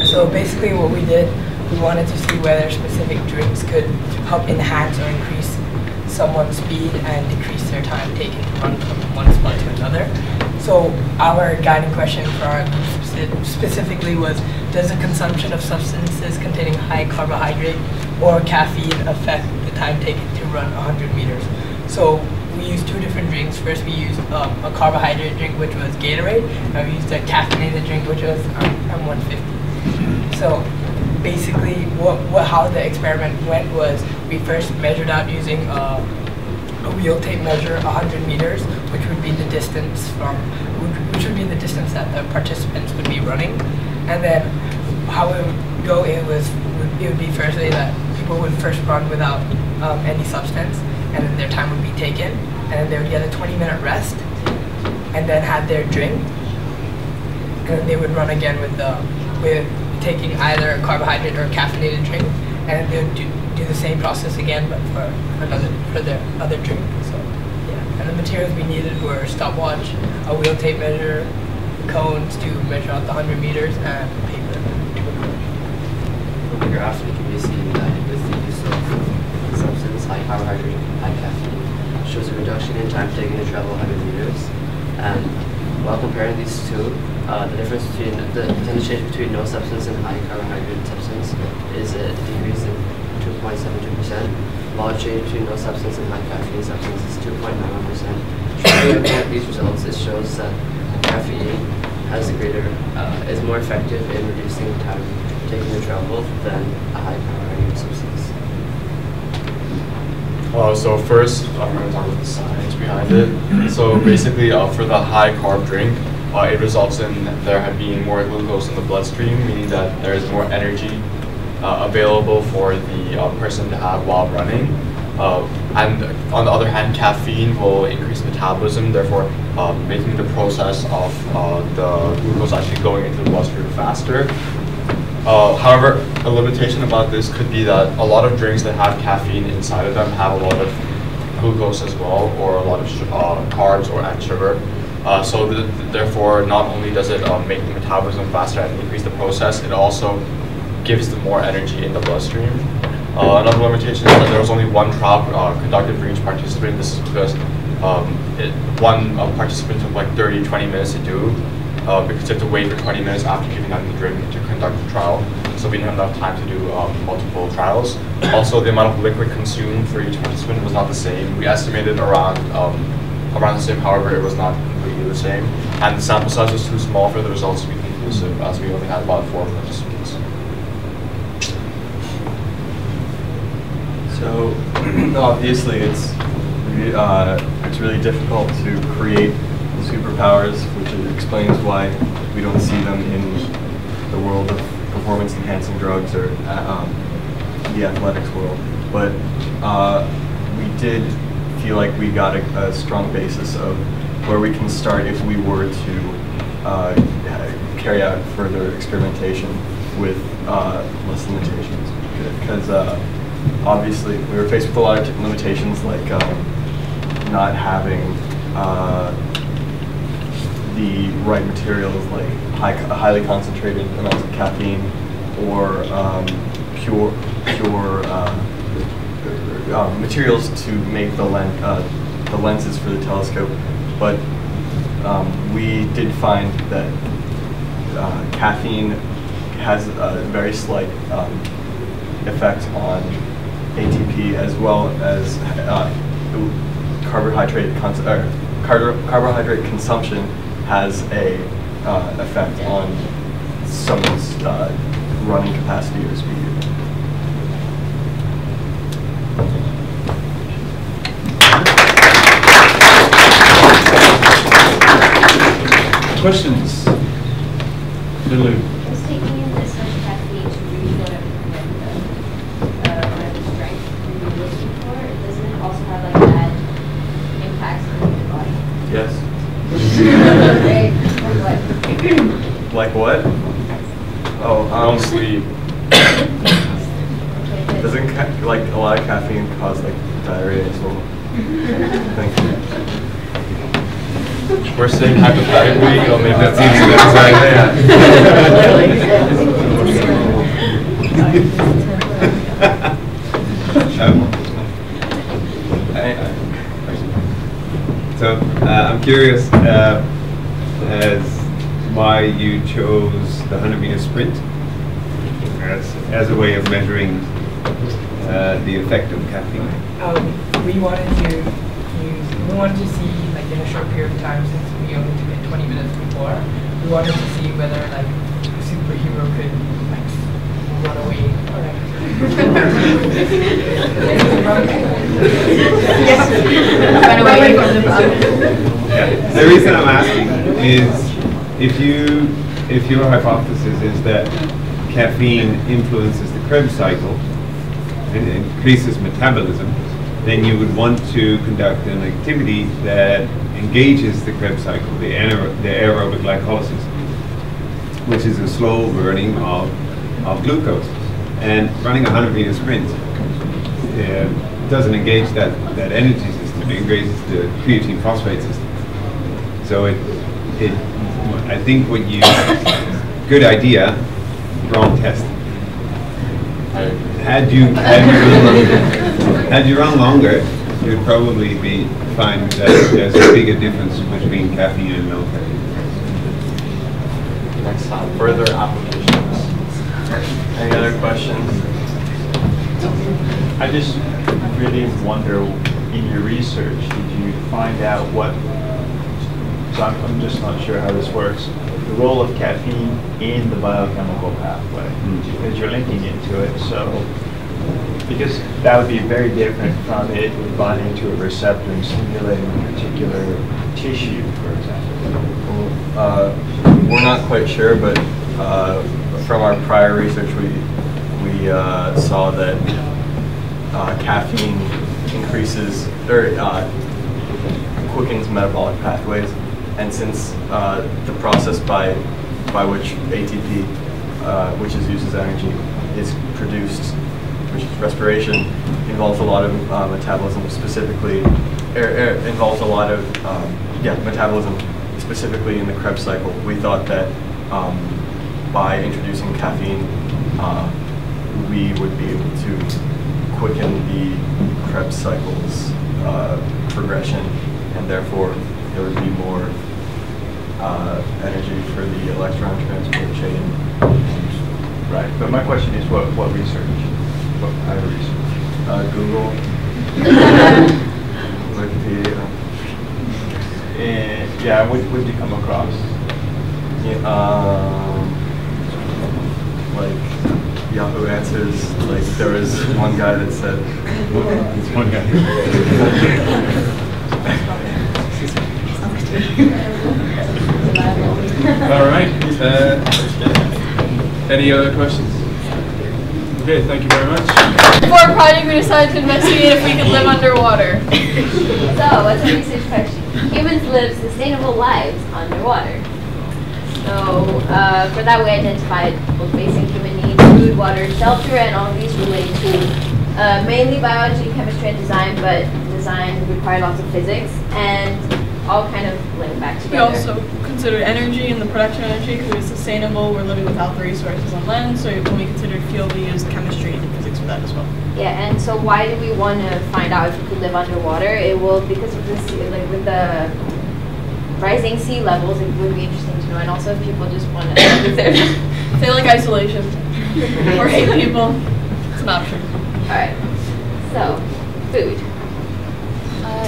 So basically what we did, we wanted to see whether specific drinks could help enhance or increase someone's speed and decrease their time taken to run from one spot to another. So our guiding question for our group specifically was, does the consumption of substances containing high carbohydrate or caffeine affect the time taken to run 100 meters? So we used 2 different drinks. First we used a carbohydrate drink, which was Gatorade, and we used a caffeinated drink, which was M150. So basically how the experiment went was, we first measured out using a wheel tape measure 100 meters, which would be the distance that the participants would be running. And then how it would go, it would be firstly that people would first run without any substance, and then their time would be taken, and then they would get a 20-minute rest, and then have their drink, and then they would run again with taking either a carbohydrate or a caffeinated drink, and they would do the same process again, but for their other drink. So yeah, and the materials we needed were stopwatch, a wheel tape measure, cones to measure out the 100 meters, and paper. From the graph, it can be seen that with the use of substance, high carbohydrate, high caffeine, shows a reduction in time taken to travel 100 meters. And while comparing these two, the difference between the percentage change between no substance and high carbohydrate substance is a decrease in 2.72%. While change between no substance and high caffeine substance is 2.91%. Looking at these results, it shows that caffeine has is more effective in reducing the time taken to travel than a high carbohydrate substance. So first, I'm going to talk about the science behind it. So basically, for the high carb drink, it results in there being more glucose in the bloodstream, meaning that there is more energy available for the person to have while running. And on the other hand, caffeine will increase metabolism, therefore making the process of the glucose actually going into the bloodstream faster. However, a limitation about this could be that a lot of drinks that have caffeine inside of them have a lot of glucose as well, or a lot of carbs and sugar. So therefore, not only does it make the metabolism faster and increase the process, it also gives them more energy in the bloodstream. Another limitation is that there was only one trial conducted for each participant. This is because one participant took like 30-20 minutes to do, because you have to wait for 20 minutes after giving them the drink to conduct the trial. So we didn't have enough time to do multiple trials. Also, the amount of liquid consumed for each participant was not the same. We estimated around the same, however, it was not completely the same. And the sample size was too small for the results to be conclusive, as we only had about 4 participants. So obviously it's really difficult to create superpowers, which explains why we don't see them in the world of performance-enhancing drugs or the athletics world. But we did feel like we got a strong basis of where we can start if we were to carry out further experimentation with less limitations. Because obviously we were faced with a lot of limitations, like not having the right materials, like highly concentrated amounts of caffeine, or pure materials to make the lenses for the telescope. But we did find that caffeine has a very slight effect on ATP, as well as carbohydrate consumption has a effect on someone's running capacity or speed. Questions? Lulu. Does taking in this much caffeine to reach whatever the strength you're looking for, doesn't it also have like bad impacts on your body? Yes. Like what? Like what? Oh, Don't sleep. Doesn't like a lot of caffeine cause like diarrhea as well? Thank you. We're saying hypothetically, or maybe that's easy So I'm curious as why you chose the 100-meter sprint as a way of measuring the effect of caffeine. We wanted to see, like, in a short period of time, since we only took it 20 minutes before, we wanted to see whether like a superhero could like run away or like Run away from the problem. Yeah. The reason I'm asking is if your hypothesis is that caffeine influences the Krebs cycle and increases metabolism, then you would want to conduct an activity that engages the Krebs cycle, the aerobic glycolysis, which is a slow burning of glucose. And running a 100-meter sprint doesn't engage that energy system, it engages the creatine phosphate system. So I think good idea, wrong test. Had you run longer, you'd probably find that there's a bigger difference between caffeine and no caffeine. Next time, further applications. Any other questions? I just really wonder, in your research, did you find out what, so I'm just not sure how this works, the role of caffeine in the biochemical pathway, because you're linking into it, so, because that would be very different from it binding to a receptor and stimulating a particular tissue, for example. We're not quite sure, but from our prior research, we saw that caffeine increases or quickens metabolic pathways, and since the process by which ATP, which is used as energy, is produced, which is respiration, involves a lot of metabolism, specifically involves a lot of metabolism, specifically in the Krebs cycle. We thought that by introducing caffeine, we would be able to quicken the Krebs cycle's progression, and therefore there would be more energy for the electron transport chain. Right, but my question is what research? What kind of research? Google. Wikipedia. And yeah, what did you come across? Like Yahoo Answers, like there was one guy that said, it's one guy. All right. Any other questions? Okay, thank you very much. For our project, we decided to investigate if we could live underwater. So, what's our research question? Humans live sustainable lives underwater. So, for that, we identified both basic human needs: food, water, shelter, and all of these relate to mainly biology, chemistry, and design, but design required lots of physics, and all kind of link back We together. also considered energy and the production of energy because it's sustainable. We're living without the resources on land, so when we considered fuel, we used chemistry and physics for that as well. Yeah, and so why do we want to find out if we could live underwater? It will, because of this, like with the rising sea levels, it would be interesting to know, and also if people just want to live there. They like isolation or hate people. It's an option. All right. So, food.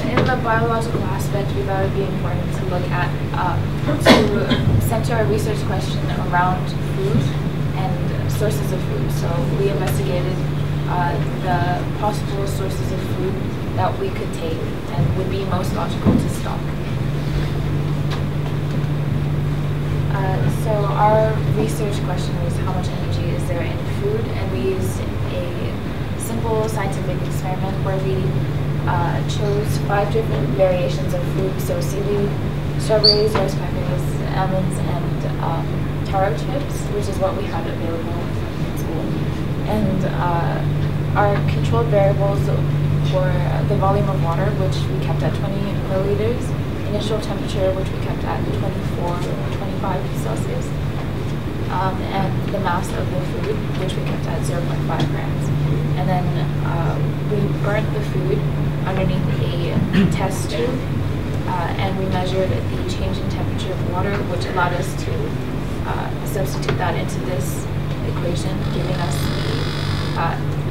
In the biological aspect, we thought it would be important to look at, to center our research question around food and sources of food. So we investigated the possible sources of food that we could take and would be most logical to stock. So our research question was how much energy is there in food, and we used a simple scientific experiment where we chose 5 different variations of food, so seaweed, strawberries, rice crackers, almonds, and taro chips, which is what we had available in school. And our controlled variables were the volume of water, which we kept at 20 milliliters, initial temperature, which we kept at 24 or 25 Celsius, and the mass of the food, which we kept at 0.5 grams. And then we burnt the food underneath a test tube, and we measured the change in temperature of water, which allowed us to substitute that into this equation, giving us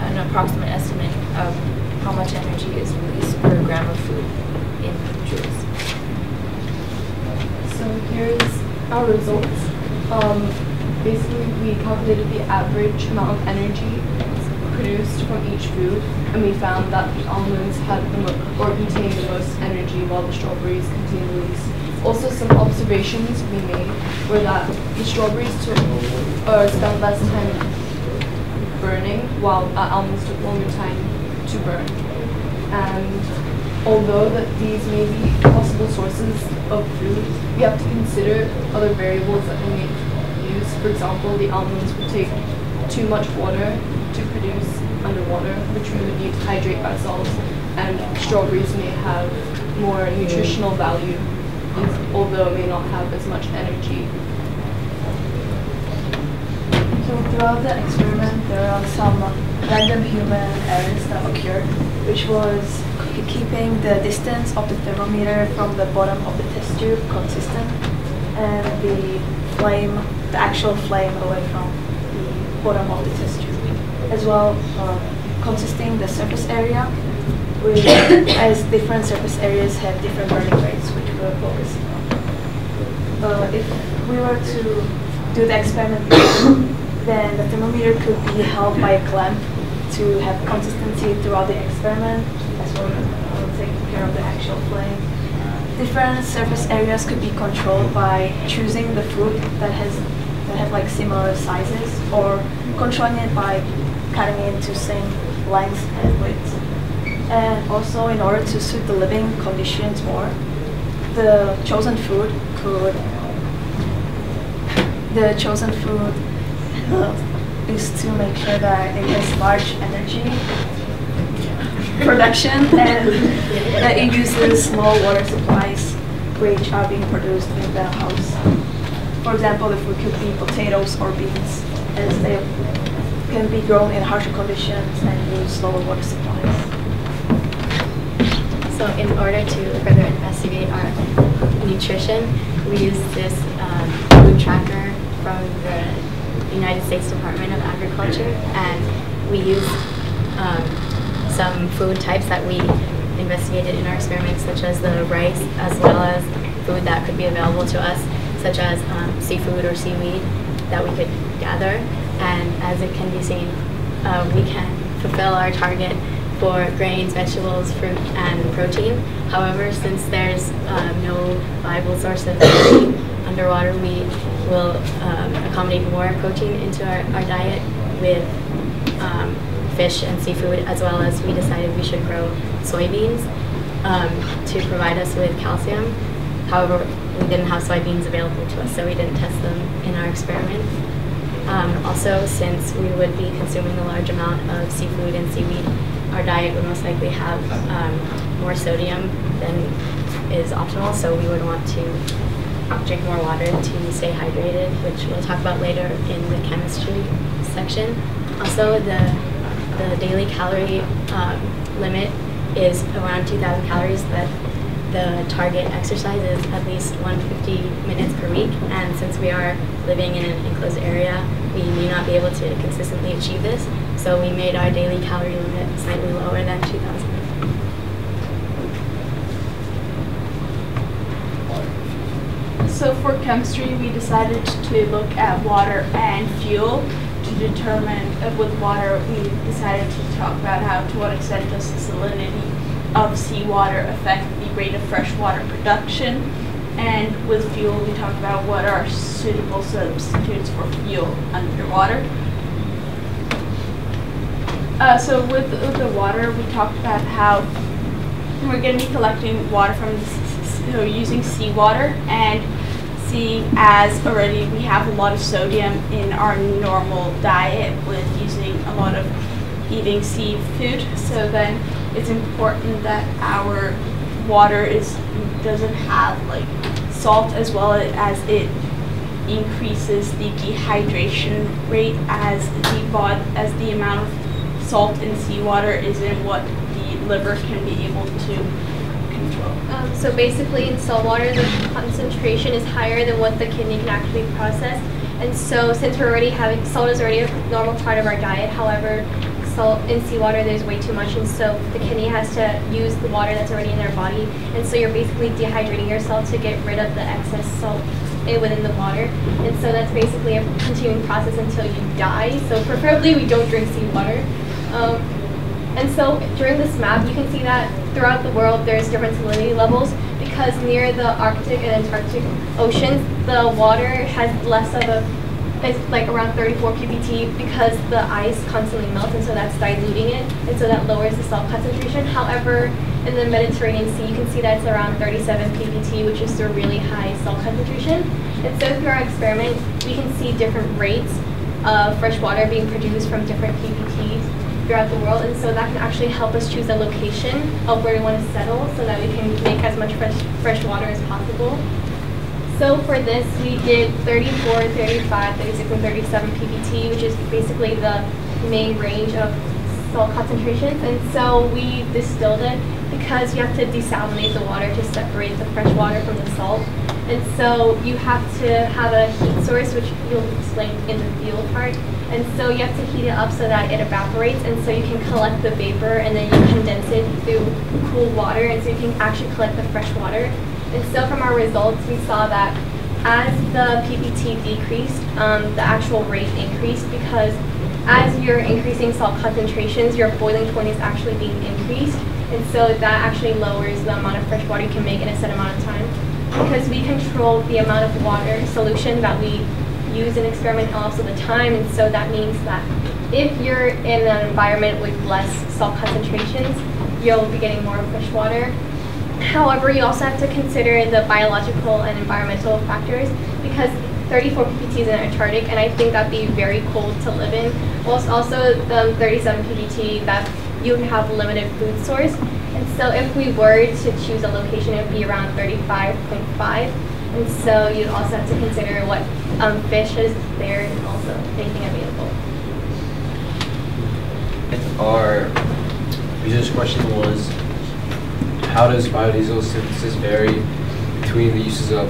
an approximate estimate of how much energy is released per gram of food in joules. So here's our results. Basically, we calculated the average amount of energy produced from each food, and we found that the almonds had contained the most energy, while the strawberries contained the least. Also, some observations we made were that the strawberries spent less time burning, while almonds took longer time to burn. And although that these may be possible sources of food, we have to consider other variables that we may use. For example, the almonds would take too much water to produce underwater, which we would need to hydrate ourselves, and strawberries may have more nutritional value, although may not have as much energy. So throughout the experiment, there are some random human errors that occurred, which was keeping the distance of the thermometer from the bottom of the test tube consistent, and the actual flame away from the bottom of the test tube, as well consisting the surface area, which as different surface areas have different burning rates, which we will focus on. If we were to do the experiment, then the thermometer could be held by a clamp to have consistency throughout the experiment, as well as taking care of the actual flame. Different surface areas could be controlled by choosing the fruit that have like similar sizes, or controlling it by cutting it into same lengths and widths. And also, in order to suit the living conditions more, the chosen food is to make sure that it has large energy production, and that it uses small water supplies which are being produced in the house. For example, the food could be potatoes or beans, as they can be grown in harsher conditions and use lower water supplies. So in order to further investigate our nutrition, we used this food tracker from the United States Department of Agriculture, and we used some food types that we investigated in our experiments, such as the rice, as well as food that could be available to us, such as seafood or seaweed that we could gather. And as it can be seen, we can fulfill our target for grains, vegetables, fruit, and protein. However, since there's no viable source of energy underwater, we will accommodate more protein into our diet with fish and seafood, as well as we decided we should grow soybeans to provide us with calcium. However, we didn't have soybeans available to us, so we didn't test them in our experiment. Also, since we would be consuming a large amount of seafood and seaweed, our diet would most likely have more sodium than is optimal, so we would want to drink more water to stay hydrated, which we'll talk about later in the chemistry section. Also, the daily calorie limit is around 2,000 calories, but the target exercise is at least 150 minutes per week, and since we are living in an enclosed area, we may not be able to consistently achieve this, so we made our daily calorie limit slightly lower than 2,000. So for chemistry, we decided to look at water and fuel to determine, with water, we decided to talk about to what extent does the salinity of seawater affect the rate of freshwater production. And with fuel, we talked about what are suitable substitutes for fuel underwater. So with the water, we talked about how we're going to be collecting water from using seawater, and seeing as already we have a lot of sodium in our normal diet with using a lot of eating seafood. So then it's important that our water doesn't have like salt, as well as it increases the dehydration rate as the amount of salt in seawater isn't what the liver can be able to control. So basically in saltwater, the concentration is higher than what the kidney can actually process. And so since we're already having, salt is already a normal part of our diet, however, salt in seawater there's way too much, and so the kidney has to use the water that's already in their body, and so you're basically dehydrating yourself to get rid of the excess salt within the water. And so that's basically a continuing process until you die. So preferably we don't drink seawater. And so during this map, you can see that throughout the world there's different salinity levels, because near the Arctic and Antarctic oceans, the water has less of it's like around 34 ppt, because the ice constantly melts, and so that's diluting it, and so that lowers the salt concentration. However, in the Mediterranean Sea, you can see that it's around 37 ppt, which is a really high salt concentration. And so through our experiment, we can see different rates of fresh water being produced from different ppts throughout the world, and so that can actually help us choose a location of where we want to settle so that we can make as much fresh water as possible. So for this, we did 34, 35, 36, and 37 ppt, which is basically the main range of salt concentrations. And so we distilled it because you have to desalinate the water to separate the fresh water from the salt. And so you have to have a heat source, which you'll explain in the fuel part. And so you have to heat it up so that it evaporates, and so you can collect the vapor, and then you condense it through cool water, and so you can actually collect the fresh water. And so from our results, we saw that as the PPT decreased, the actual rate increased, because as you're increasing salt concentrations, your boiling point is actually being increased. And so that actually lowers the amount of fresh water you can make in a set amount of time, because we control the amount of water solution that we use in experiment, and also the time. And so that means that if you're in an environment with less salt concentrations, you'll be getting more fresh water. However, you also have to consider the biological and environmental factors, because 34 ppt is in Antarctic, and I think that'd be very cold to live in. Whilst also 37 ppt, that you would have limited food source. And so if we were to choose a location, it would be around 35.5. And so you'd also have to consider what fish is there, and also anything available. Our research question was, how does biodiesel synthesis vary between the uses of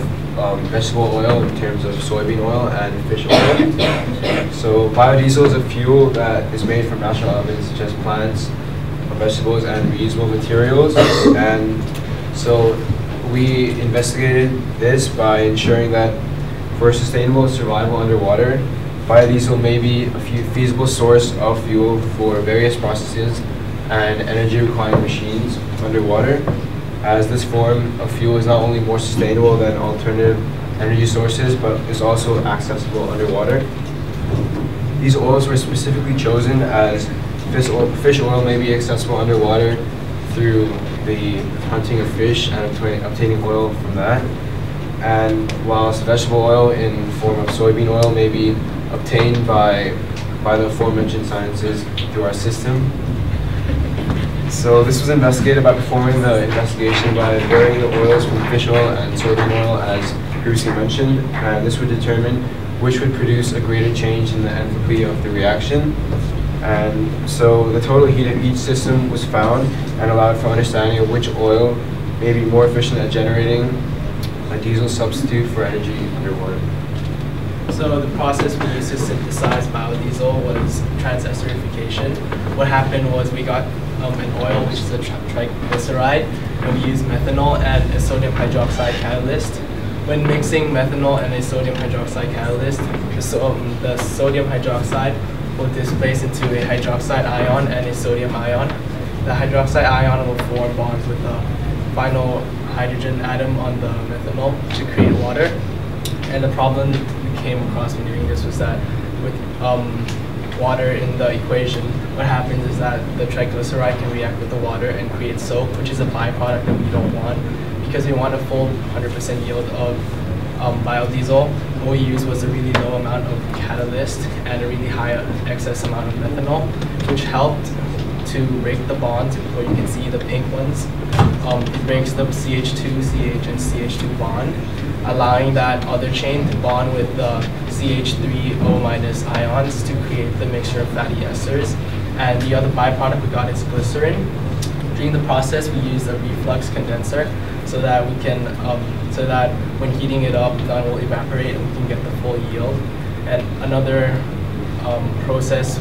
vegetable oil in terms of soybean oil and fish oil? So biodiesel is a fuel that is made from natural elements such as plants, vegetables, and reusable materials. And so we investigated this by ensuring that for sustainable survival underwater, biodiesel may be a feasible source of fuel for various processes and energy requiring machines underwater, as this form of fuel is not only more sustainable than alternative energy sources, but is also accessible underwater. These oils were specifically chosen as fish oil may be accessible underwater through the hunting of fish and obtaining oil from that, and whilst vegetable oil in the form of soybean oil may be obtained by the aforementioned sciences through our system. So this was investigated by performing the investigation by varying the oils from fish oil and soybean oil as previously mentioned, and this would determine which would produce a greater change in the enthalpy of the reaction. And so the total heat of each system was found and allowed for understanding of which oil may be more efficient at generating a diesel substitute for energy underwater. So the process we used to synthesize biodiesel was transesterification. What happened was we got an oil, which is a triglyceride, and we used methanol and a sodium hydroxide catalyst. when mixing methanol and a sodium hydroxide catalyst, the sodium hydroxide will displace into a hydroxide ion and a sodium ion. The hydroxide ion will form bonds with the final hydrogen atom on the methanol to create water. And the problem we came across when doing this was that with water in the equation, what happens is that the triglyceride can react with the water and create soap, which is a byproduct that we don't want. Because we want a full 100% yield of biodiesel, what we used was a really low amount of catalyst and a really high excess amount of methanol, which helped to break the bonds. Where you can see the pink ones. It breaks the CH2, CH, and CH2 bond, allowing that other chain to bond with the CH3O- ions to create the mixture of fatty esters. And the other byproduct we got is glycerin. During the process, we used a reflux condenser so that we can, so that when heating it up, none will evaporate and we can get the full yield. And another process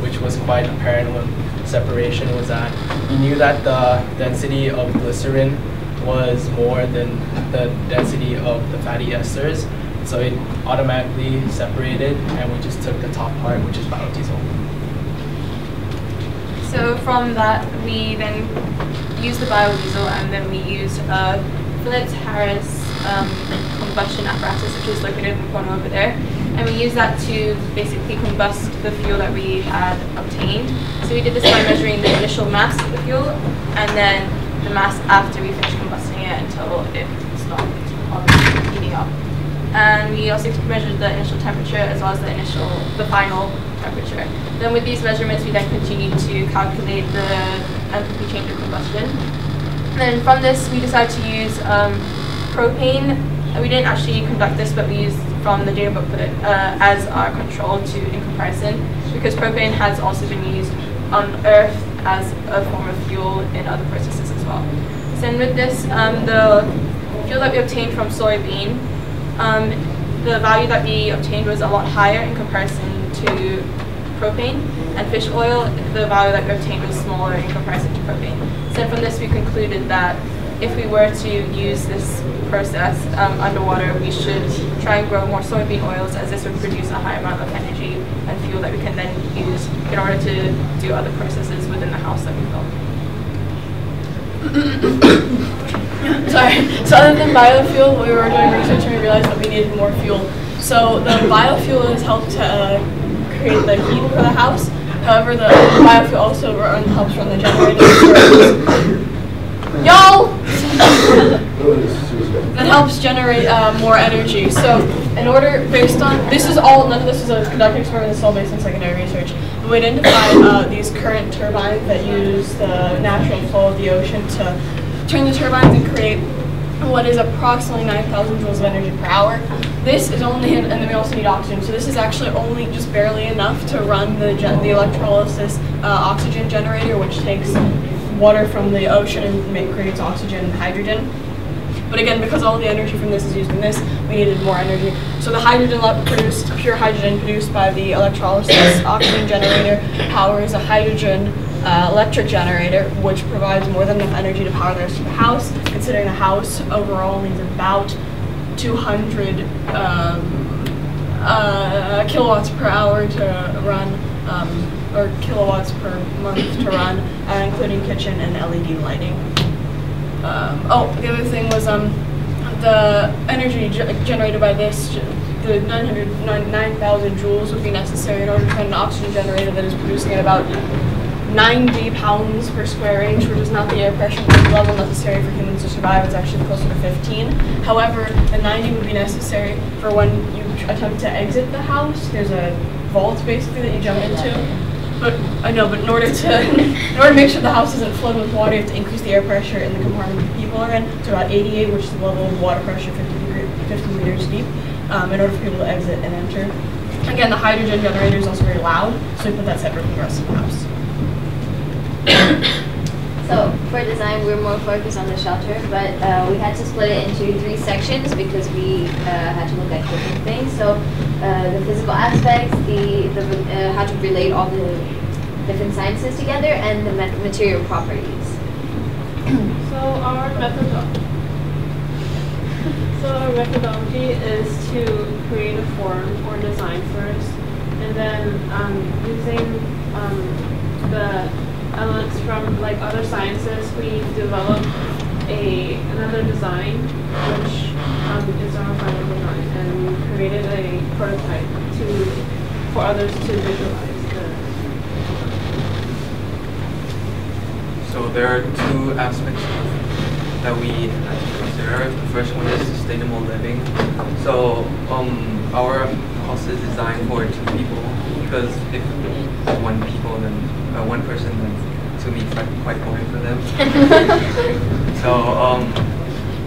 which was quite apparent when separation was that we knew that the density of glycerin was more than the density of the fatty esters, so it automatically separated and we just took the top part, which is biodiesel. So from that, we then used the biodiesel and then we used Phillips Harris combustion apparatus, which is located in the corner over there. And we used that to basically combust the fuel that we had obtained. So we did this by measuring the initial mass of the fuel and then the mass after we finished combusting it until it stopped heating up. And we also measured the initial temperature as well as the final temperature. Then with these measurements, we then continued to calculate the enthalpy change of combustion. And then from this, we decided to use propane. We didn't actually conduct this, but we used from the data booklet as our control in comparison, because propane has also been used on Earth as a form of fuel in other processes as well. So with this, the fuel that we obtained from soybean, the value that we obtained was a lot higher in comparison to propane, and fish oil, the value that we obtained was smaller in comparison to propane. So from this we concluded that if we were to use this process underwater, we should try and grow more soybean oils, as this would produce a high amount of energy and fuel that we can then use in order to do other processes within the house that we built. Sorry. So other than biofuel, we were doing research and we realized that we needed more fuel. So the biofuel has helped to create the heat for the house. However, the biofuel also helps run the generator. Y'all! That helps generate more energy. So in order, based on, none of this is a conducting experiment, this is all based on secondary research. We identified these current turbines that use the natural flow of the ocean to turn the turbines and create what is approximately 9,000 joules of energy per hour. This is only, and then we also need oxygen, so this is actually only just barely enough to run the electrolysis oxygen generator, which takes water from the ocean and creates oxygen and hydrogen. But again, because all the energy from this is used in this, we needed more energy. So the hydrogen produced, pure hydrogen produced by the electrolysis oxygen generator powers a hydrogen electric generator, which provides more than enough energy to power the rest of the house, considering the house overall needs about 200 kilowatts per hour to run, or kilowatts per month to run, including kitchen and LED lighting. The other thing was the energy generated by this, the 9,000 joules would be necessary in order to run an oxygen generator that is producing at about 90 pounds per square inch, which is not the air pressure level necessary for humans to survive. It's actually closer to 15. However, the 90 would be necessary for when you attempt to exit the house. There's a vault basically that you jump into. But in order to make sure the house isn't flooded with water, you have to increase the air pressure in the compartment that people are in to about 88, which is the level of water pressure 50 meters deep, in order for people to exit and enter. Again, the hydrogen generator is also very loud, so we put that separate from the rest of the house. So for design, we're more focused on the shelter, but we had to split it into 3 sections because we had to look at different things. So the physical aspects, how to relate all the different sciences together, and the material properties. So our methodology. So So our methodology is to create a form or design first, and then using the elements from like other sciences, we develop another design, which is our final design, and we created a prototype for others to visualize. So there are two aspects that we have to consider. The first one is sustainable living. So our house is designed for 2 people, because if one person, then to me it's quite boring for them. So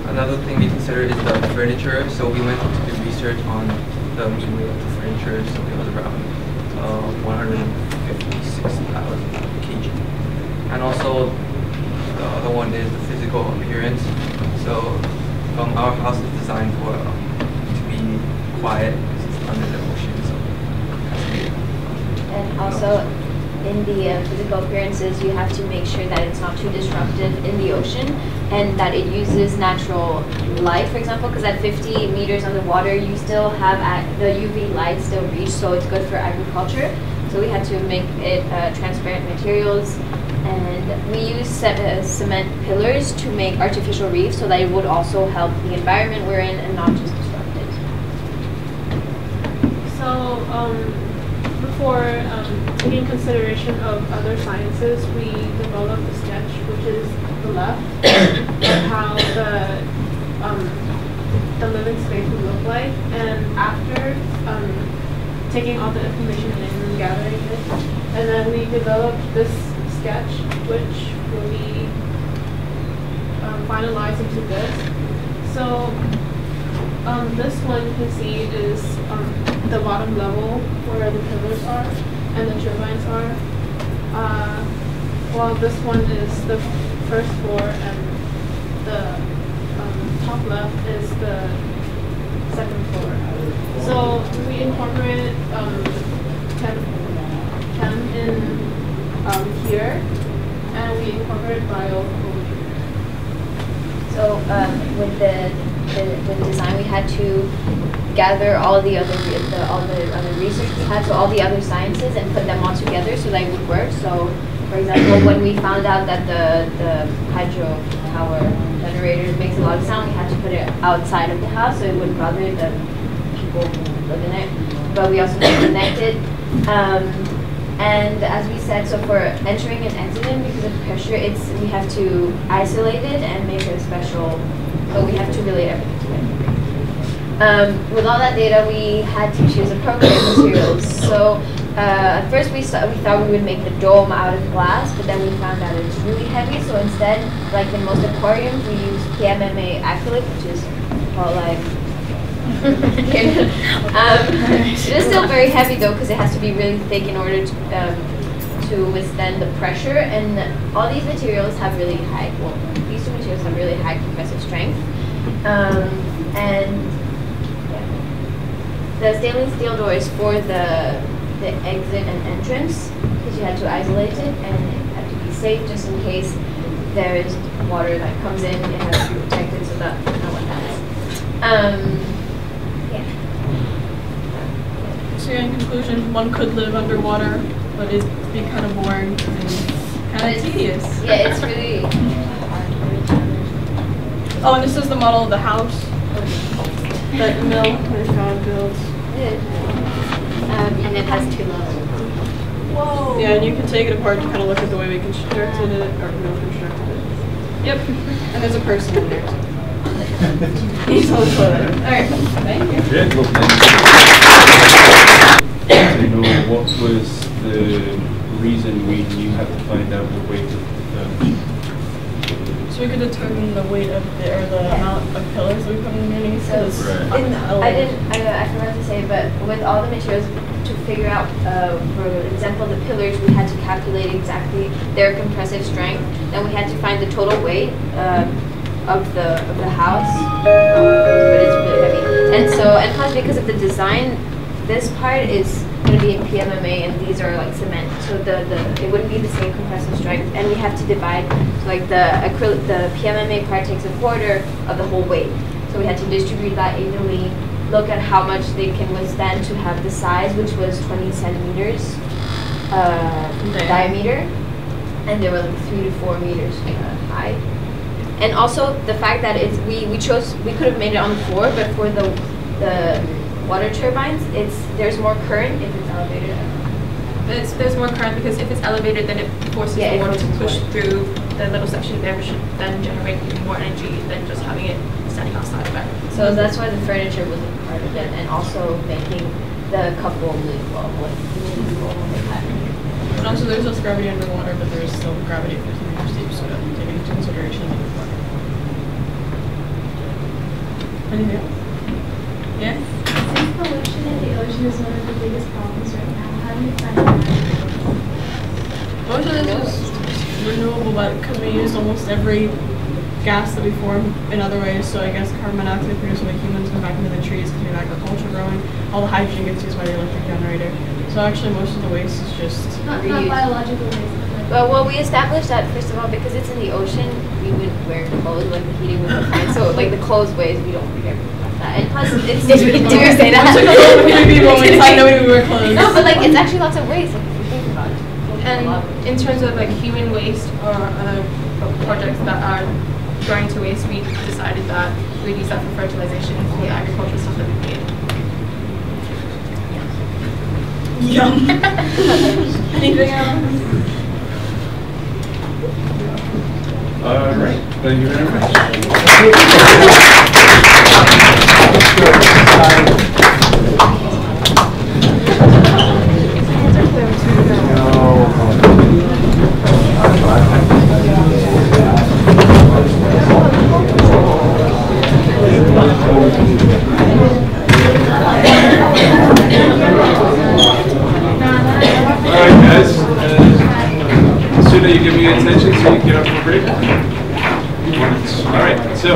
another thing we consider is the furniture. So we went to do research on the mean weight of the furniture. So it was around 156,000 kg. And also the other one is the physical appearance. So our house is designed for to be quiet because it's under the ocean. So it has to be, and also in the physical appearances, you have to make sure that it's not too disruptive in the ocean and that it uses natural light, for example, because at 50 meters underwater, you still have the UV light still reach, so it's good for agriculture. So we had to make it transparent materials, and we use cement pillars to make artificial reefs so that it would also help the environment we're in and not just disrupt it. So before taking consideration of other sciences, we developed a sketch, which is the left, of how the living space would look like. And after taking all the information in and gathering it, and then we developed this sketch, which will be finalized into this. So this one you can see is the bottom level where the pillars are and the turbines are. While this one is the first floor and the top left is the second floor. So we incorporated chem in here, and we incorporated bio over here. So with the design, we had to gather all the other research we had, so all the other sciences, and put them all together so that it would work. So, for example, when we found out that the hydro power generator makes a lot of sound, we had to put it outside of the house so it wouldn't bother the people who live in it. But we also made it connected. And as we said, so for entering and exiting, because of pressure, we have to isolate it and make it special. So we have to relate everything together. With all that data, we had to choose appropriate materials. So at first we thought we would make the dome out of glass, but then we found out it's really heavy. So instead, like in most aquariums, we use PMMA acrylic, which is called like it is still very heavy though, because it has to be really thick in order to withstand the pressure. And all these materials have really high, well, these two materials have really high compressive strength. And yeah. The stainless steel door is for the exit and entrance, because you had to isolate it and it had to be safe just in case there is water that comes in. It has to be protected so that no one dies. So in conclusion, one could live underwater, but it'd be kind of boring and kind of tedious. Yeah, it's really Oh, and this is the model of the house that Emil John built. And it has 2 levels. Whoa! Yeah, and you can take it apart to kind of look at the way we constructed it, or Emil constructed it. Yep, and there's a person in there. He's on the toilet. Alright, thank you. Yeah, well, thank you. What was the reason you had to find out the weight of the So we could determine the weight of the amount of pillars that we put underneath. I forgot to say, but with all the materials, to figure out, for example, the pillars, we had to calculate exactly their compressive strength. Then we had to find the total weight of the house, but it's really heavy. And plus because of the design, this part is going to be in PMMA and these are like cement, so it wouldn't be the same compressive strength. And we have to divide, so like the PMMA part takes 1/4 of the whole weight. So we had to distribute that evenly, look at how much they can withstand to have the size, which was 20 centimeters diameter, and they were like 3 to 4 meters high. And also the fact that we could have made it on the floor, but for the water turbines, there's more current if it's elevated. There's more current because if it's elevated, then it forces the water to push through the little section there, which should then generate more energy than just having it standing outside of it. So that's why the furniture was a part of it, and also making the couple movable, And also there's less gravity underwater, but there's still gravity if it's meters deep, so taking into consideration. Anything else? Yeah? Since pollution in the ocean is one of the biggest problems right now, how do you find that? Most of this is renewable, but it could be used almost every gas that we form in other ways. So I guess carbon monoxide produced by humans go back into the trees because we have agriculture growing. All the hydrogen gets used by the electric generator. So actually most of the waste is just not biological waste. Well, we established that first of all because it's in the ocean, we wouldn't wear clothes, like the heating would be fine. So like the clothes waste, we don't care about that. And plus, it's Did we say that? Nobody wear clothes. No, but like it's actually lots of waste. Like, if you think about it. And in terms of like human waste or other projects that are going to waste, we decided that we'd use that for fertilization for the agricultural stuff that we made. Yum. Anything else? All right. Thank you very much. Alright guys, the sooner you give me your attention so you can get up for a break. Alright, so